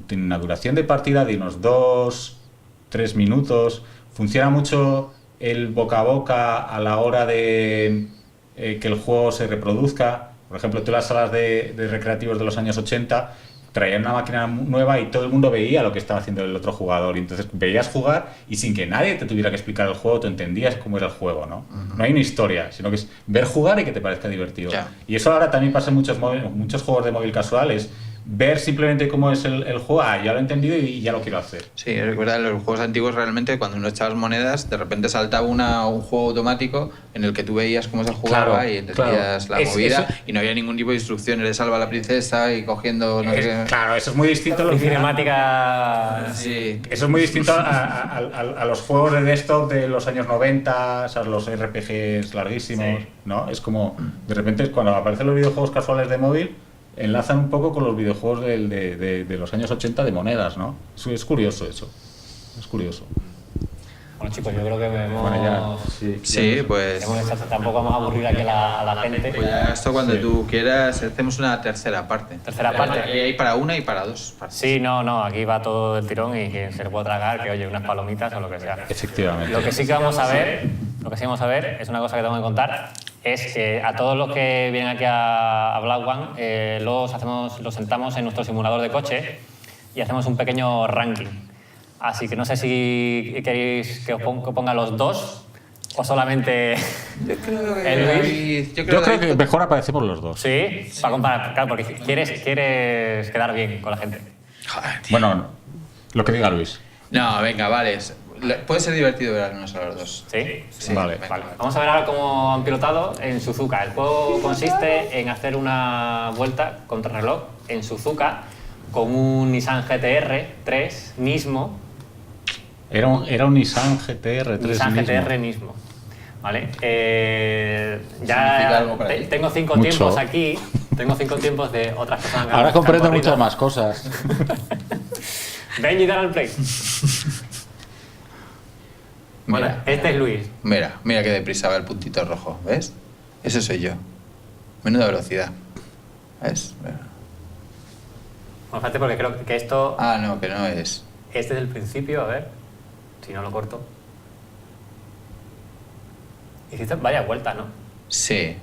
tienen una duración de partida de unos 2-3 minutos. Funciona mucho el boca a boca a la hora de que el juego se reproduzca. Por ejemplo, tú las salas de recreativos de los años 80 traían una máquina nueva y todo el mundo veía lo que estaba haciendo el otro jugador. Y entonces veías jugar y sin que nadie te tuviera que explicar el juego, tú entendías cómo era el juego, ¿no? No hay una historia, sino que es ver jugar y que te parezca divertido. Ya. Y eso ahora también pasa en muchos juegos de móvil casuales. Ver simplemente cómo es el juego, ya lo he entendido y ya lo quiero hacer. Sí, recuerda los juegos antiguos realmente cuando uno echabas monedas, de repente saltaba un juego automático en el que tú veías cómo se jugaba Claro, y entendías la movida eso- y no había ningún tipo de instrucciones de salva a la princesa y cogiendo no sé qué. Claro, eso es muy distinto a lo Y que... cinemática. Sí. Eso es muy distinto a los juegos de desktop de los años 90, a los RPGs larguísimos, Sí. ¿no? Es como, de repente, cuando aparecen los videojuegos casuales de móvil, enlazan un poco con los videojuegos de los años 80 de monedas, ¿no? Es curioso eso. Es curioso. Bueno, chicos, yo creo que Bueno, ya. Sí, pues tampoco vamos a aburrir aquí a la gente. pues ya esto cuando Sí. tú quieras hacemos una tercera parte. Tercera parte. Hay para una y para dos partes. Sí, no, aquí va todo del tirón y quien se le puede tragar, que oye, unas palomitas o lo que sea. Efectivamente. Lo que sí que vamos a ver, es una cosa que tengo que contar, es que a todos los que vienen aquí a Black One los sentamos en nuestro simulador de coche y hacemos un pequeño ranking. Así que no sé si queréis que os ponga los dos o solamente Yo creo que el David- Yo creo David- que mejor aparecemos los dos. sí, para comparar, claro, porque quieres quedar bien con la gente. Joder, tío. Bueno, lo que diga Luis. No, venga, vale. Puede ser divertido ver a unos a los dos. ¿Sí? Sí, Vale. venga, Vale. Vamos a ver ahora cómo han pilotado en Suzuka. El juego consiste en hacer una vuelta contrarreloj en Suzuka con un Nissan GT-R 3 Nismo. Era un Nissan GT-R 3 Nissan mismo. GT-R Nismo. ¿Vale? ¿Significa Ya algo para ti? tengo 5 Mucho. tiempos aquí. Tengo 5 tiempos de otras personas. que Ahora han comprendo corrido. muchas más cosas. Benji, dale al play. Bueno, Mira, este es Luis. mira qué deprisa va el puntito rojo, ¿ves? Ese soy yo. Menuda velocidad. ¿Ves? Bueno, fíjate porque creo que esto... Ah, no, que no es. Este es el principio, a ver. Si no lo corto. Hiciste varias vueltas, ¿no? Sí,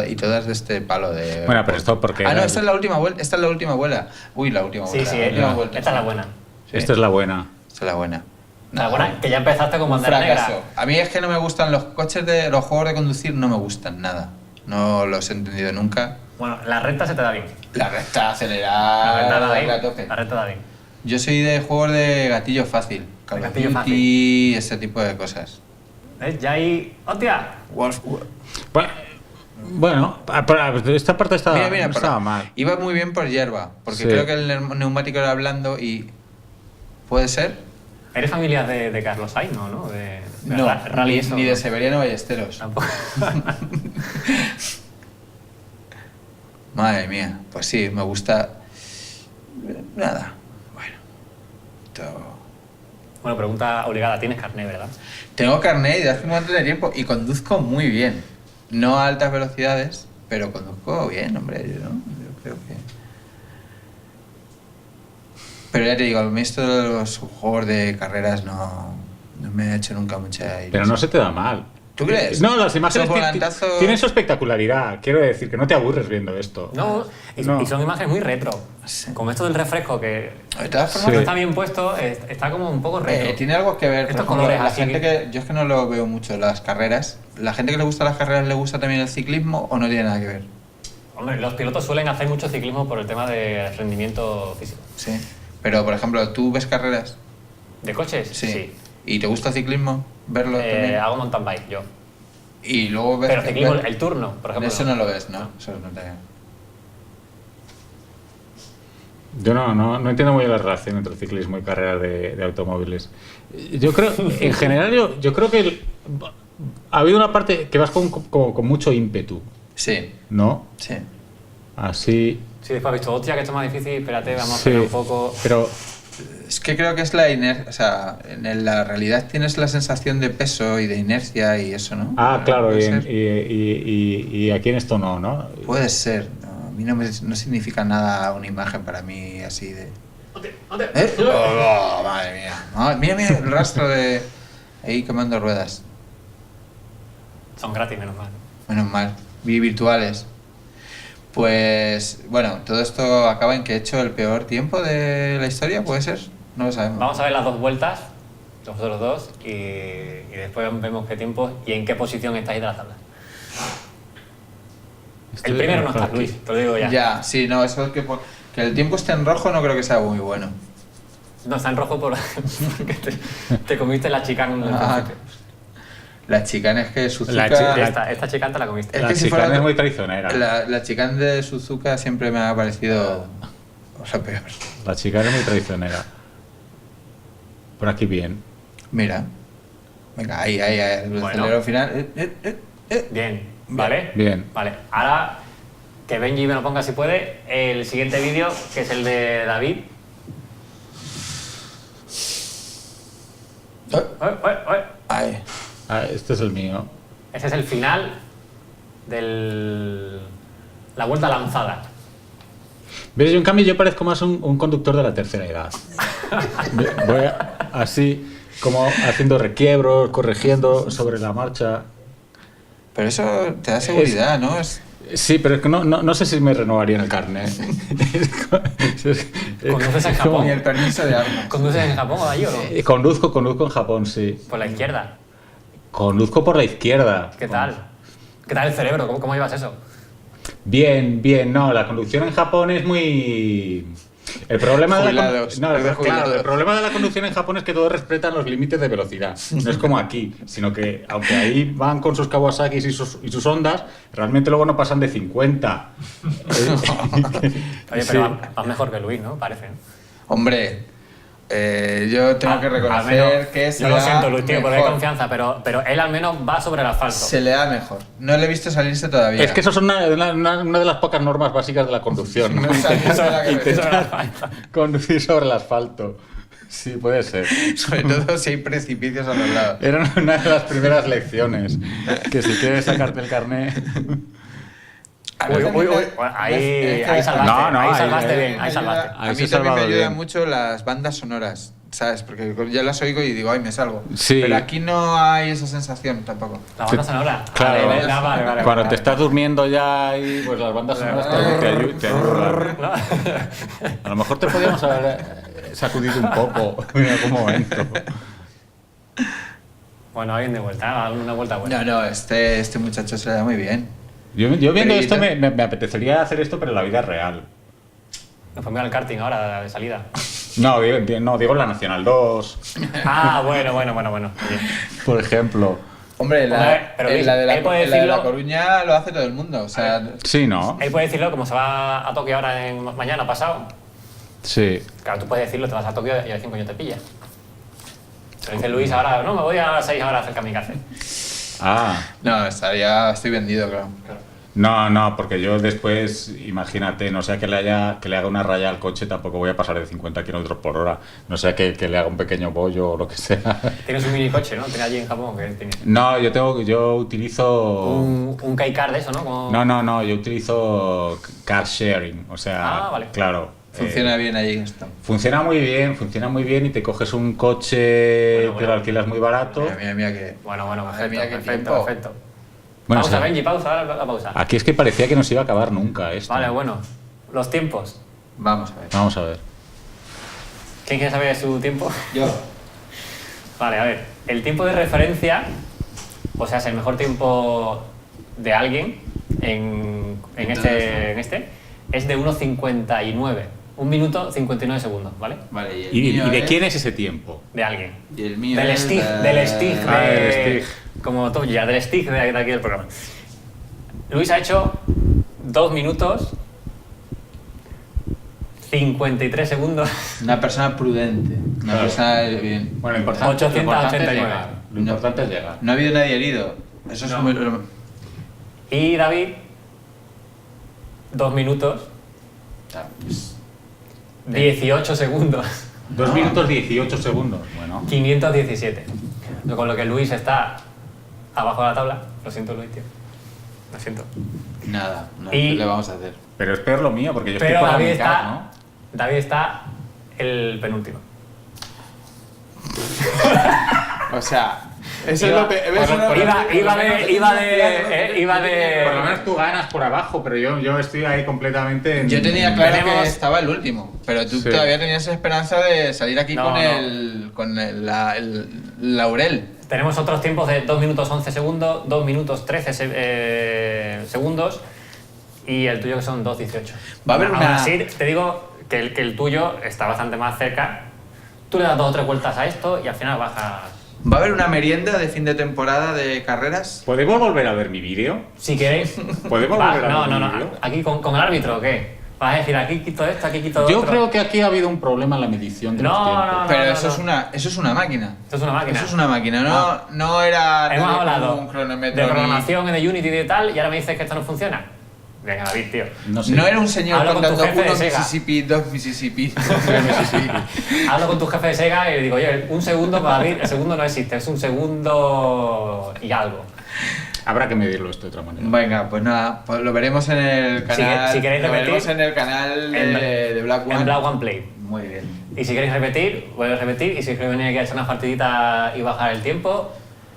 y todas de este palo de... Bueno, pero esto porque... Ah, no, esta es la última vuelta. Esta es la última vuela. Uy, la última Sí, vuelta. sí, la última esta vuelta. es la buena. Sí, Esta es la buena. esta es la buena. La Nada, buena, que ya empezaste con un bandera fracaso. negra. A mí es que no me gustan los coches de... Los juegos de conducir no me gustan nada. No los he entendido nunca. Bueno, la recta se te da bien. La recta La acelerada, recta da darle a bien. tope. La recta da bien. Yo soy de juegos de gatillo fácil. Call of gatillo Duty, ese tipo de cosas. ¿Ves? Ya ahí... ¡Hostia! Bueno, esta parte Mira, no pero estaba mal. iba muy bien por hierba, porque Sí. creo que el neumático era blando y... ¿Puede ser? ¿Eres familia de Carlos Sainz? No. De No, Rally ni, eso, ni de ¿no? Severiano Ballesteros. Tampoco. Madre mía, pues sí, me gusta... Nada, bueno. Bueno, pregunta obligada. Tienes carné, ¿verdad? Tengo carnet de hace un montón de tiempo y conduzco muy bien. No a altas velocidades, pero conduzco bien, hombre, ¿no? Yo creo que... Pero ya te digo, a mí esto de los juegos de carreras no me ha hecho nunca mucha ilusión. Pero no se te da mal. ¿Tú crees? No, las imágenes Son volantazos- tienen su espectacularidad. Quiero decir que no te aburres viendo esto. No, y No. son imágenes muy retro. Sí. Como esto del refresco, que De todas formas, Sí. no está bien puesto, está como un poco retro. tiene algo que ver. Estos Por ejemplo, colores la así gente que... Yo es que no lo veo mucho, las carreras. ¿La gente que le gusta las carreras le gusta también el ciclismo o no tiene nada que ver? Hombre, los pilotos suelen hacer mucho ciclismo por el tema de rendimiento físico. Sí. Pero, por ejemplo, ¿tú ves carreras? ¿De coches? Sí. ¿Y te gusta el ciclismo? ¿Verlo también? Hago mountain bike, yo. Y luego ves... Pero ciclismo, ves- el turno, por ejemplo. Eso no lo ves, ¿no? Eso no te... Yo no entiendo muy bien la relación entre ciclismo y carreras de automóviles. Yo creo, en general, yo creo que ha habido una parte que vas con mucho ímpetu, Sí, ¿no? sí. Así. Sí, después has visto, hostia, que esto es más difícil, espérate, vamos a Sí, frenar un poco. pero Es que creo que es la inercia, o sea, en la realidad tienes la sensación de peso y de inercia y eso, ¿no? claro, Puede y, ser. y aquí en esto no. Puede ser, no, a mí no significa nada una imagen para mí así de... ¿Eh? Oh, madre mía. Ah, mira el rastro de... Ahí quemando ruedas. Son gratis, menos mal. Menos mal. Virtuales. Pues, bueno, todo esto acaba en que he hecho el peor tiempo de la historia, ¿puede ser? No lo sabemos. Vamos a ver las dos vueltas, los otros dos, y después vemos qué tiempo y en qué posición estáis de la tabla. El primero no está, Luis, te lo digo ya. Ya, sí, no, eso es que el tiempo esté en rojo no creo que sea muy bueno. No, está en rojo porque te comiste la chicana en el Ah, principio. la chicana es que Suzuka... Esta chicana te la comiste. Es La que si chicana fuera- es muy traicionera. La chicana de Suzuka siempre me ha parecido lo peor. La chicana es muy traicionera. Por aquí bien. Mira. Venga, ahí, el Bueno. acelero final. Bien, ¿vale? Bien. Vale, ahora que Benji me lo ponga si puede, el siguiente vídeo, que es el de David. Ahí. Este es el mío. Ese es el final la vuelta lanzada. ¿Ves? Yo en cambio yo parezco más un conductor de la tercera edad. Voy así, como haciendo requiebros, corrigiendo sobre la marcha. Pero eso te da seguridad, ¿no? Es... Sí, pero es que no sé si me renovarían el carnet. ¿Conduces en Ni Japón? el permiso de armas. ¿Conduces en Japón o allí o no? Conduzco en Japón, sí. Por la izquierda. Conduzco por la izquierda. ¿Qué tal? ¿Qué tal el cerebro? ¿Cómo llevas eso? Bien, no, la conducción en Japón es muy... El problema de la Jubilados, no, es de claro, jubilados. el problema de la conducción en Japón es que todos respetan los límites de velocidad. No es como aquí, sino que aunque ahí van con sus Kawasakis y sus Hondas, realmente luego no pasan de 50. Oye, Sí. pero vas mejor que Luis, ¿no? Parece, ¿no? Hombre, yo tengo que Al reconocer menos- que se yo le lo da siento, Luis, tío, porque hay mejor. confianza, pero él al menos va sobre el asfalto. Se le da mejor. No le he visto salirse todavía. Es que eso son una de las pocas normas básicas de la conducción, ¿no? No salirse de la cabeza. Intentar conducir sobre el asfalto. Sí, puede ser. Sobre todo si hay precipicios a los lados. Era una de las primeras lecciones. Que si quieres sacarte el carnet. Uy, uy, uy. Bueno, ahí salvaste, No, ahí ahí- salvaste ahí bien, ahí salvaste. A Ahí mí se ha también me salvado ayudan bien. mucho las bandas sonoras, ¿sabes? Porque yo las oigo y digo, ay, me salgo. Sí. Pero aquí no hay esa sensación tampoco. La banda sonora. Claro. Vale. Cuando te estás durmiendo ya y pues las bandas sonoras te ayudan. ¿No? A lo mejor te podíamos haber sacudido un poco en algún momento. Bueno, alguien de vuelta, una vuelta buena. No, este muchacho se le da muy bien. Yo viendo Pero, esto ¿y me apetecería hacer esto, pero en la vida real. Nos ponemos al karting ahora de salida. No, digo la Nacional 2, Ah, bueno. Bien. por ejemplo. Hombre, Hombre, pero Luis, la de la, él puede la de La decirlo- Coruña lo hace todo el mundo. O sea, Sí, ¿no? Él puede decirlo como se va a Tokio ahora mañana pasado. Sí. Claro, tú puedes decirlo, te vas a Tokio y a ver quién coño te pilla. Se lo dice Luis ahora, no, me voy a las 6 ahora a hacer kamikaze. Ah. no, estoy vendido, claro. No, porque yo después, imagínate, no sea que le haga una raya al coche, tampoco voy a pasar de 50 kilómetros por hora. No sea que le haga un pequeño bollo o lo que sea. Tienes un mini coche, ¿no? Tienes allí en Japón que tiene No, yo utilizo... un K-Car de eso, ¿no? Como... No, yo utilizo car sharing, o sea, Vale. claro. Funciona bien allí esto. Funciona muy bien y te coges un coche, Bueno. te lo alquilas muy barato. Mira que... Bueno, Madre perfecto, mía, qué perfecto, tiempo. perfecto. Bueno, Pausa, o sea, Benji, pausa, ahora la pausa. aquí es que parecía que no se iba a acabar nunca esto. Vale, bueno. Los tiempos. Vamos a ver. Vamos a ver. ¿Quién quiere saber su tiempo? Yo. Vale, a ver. El tiempo de referencia, o sea, es el mejor tiempo de alguien en este, es de 1:59. 1 minuto 59 segundos, ¿vale? Vale, y el ¿Y mío de quién es ese tiempo? De alguien. Y el mío Del es Stig, de- del Stig, Ah, del de... Stig. Como tú ya, del Stig de aquí del programa. Luis ha hecho 2 minutos 53 segundos. Una persona prudente. Una Claro. persona bien. Bueno, lo importante, 889. es llegar. Lo importante es llegar. No ha habido nadie herido. Eso es No. muy... Y David, 2 minutos Ah, pues, 18 segundos. 2 minutos 18 segundos. Bueno. 517. Con lo que Luis está abajo de la tabla. Lo siento, Luis, tío. Lo siento. nada, no, Y- ¿qué le vamos a hacer? Pero es peor lo mío, porque yo estoy Pero por la David mitad, está, ¿no? David está el penúltimo. O sea, eso Iba- es lo que... Iba de... Por lo menos tú ganas por abajo, pero yo estoy ahí completamente... Yo tenía claro Tenemos- que estaba el último, pero tú Sí. todavía tenías esperanza de salir aquí No, con, no. el laurel. Tenemos otros tiempos de 2 minutos 11 segundos, 2 minutos 13 segundos y el tuyo que son 2:18. Va a haber Aún una- así, te digo que el tuyo está bastante más cerca. Tú le das 2 o 3 vueltas a esto y al final bajas. ¿Va a haber una merienda de fin de temporada de carreras? ¿Podemos volver a ver mi vídeo? Si queréis. ¿Podemos Va, volver a no, ver no, mi no. vídeo? Aquí con el árbitro, ¿o qué? Vas a decir aquí quito esto, aquí quito Yo otro. creo que aquí ha habido un problema en la medición de No, los tiempos. no, Pero no, eso, no. eso es una máquina. Esto es una máquina. Eso es una máquina, no era Hemos como hablado un de cronómetro. programación en de Unity y de tal y ahora me dices que esto no funciona. Venga, David, tío. No sé. No era un señor Habla con tu contando jefe de 1 Sega. Mississippi, 2 Mississippi. Hablo con tu jefe de Sega y le digo, oye, un segundo para David, el segundo no existe, es un segundo y algo. Habrá que medirlo esto de otra manera. Venga, pues nada, pues lo veremos en el canal. si queréis lo repetir, veremos en el canal de Black One. En Black One Play. Muy bien. Y si queréis repetir, podéis repetir. Y si queréis venir aquí a echar una partidita y bajar el tiempo,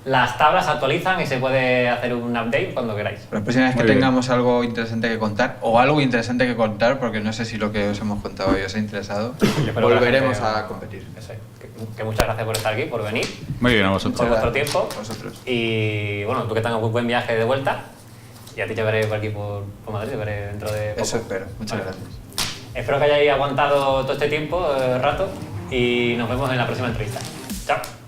las tablas se actualizan y se puede hacer un update cuando queráis. La próxima vez que Muy bien. tengamos algo interesante que contar, o algo interesante que contar, porque no sé si lo que os hemos contado hoy os ha interesado, Yo espero que la volveremos gente- a competir. Eso es. Que muchas gracias por estar aquí, por venir, Muy bien, a por vosotros. vuestro tiempo. Vosotros. Y bueno, tú que tengas un buen viaje de vuelta. Y a ti te veré por aquí por Madrid, te veré dentro de poco. Eso espero. Muchas Vale. gracias. Espero que hayáis aguantado todo este tiempo, rato, y nos vemos en la próxima entrevista. Chao.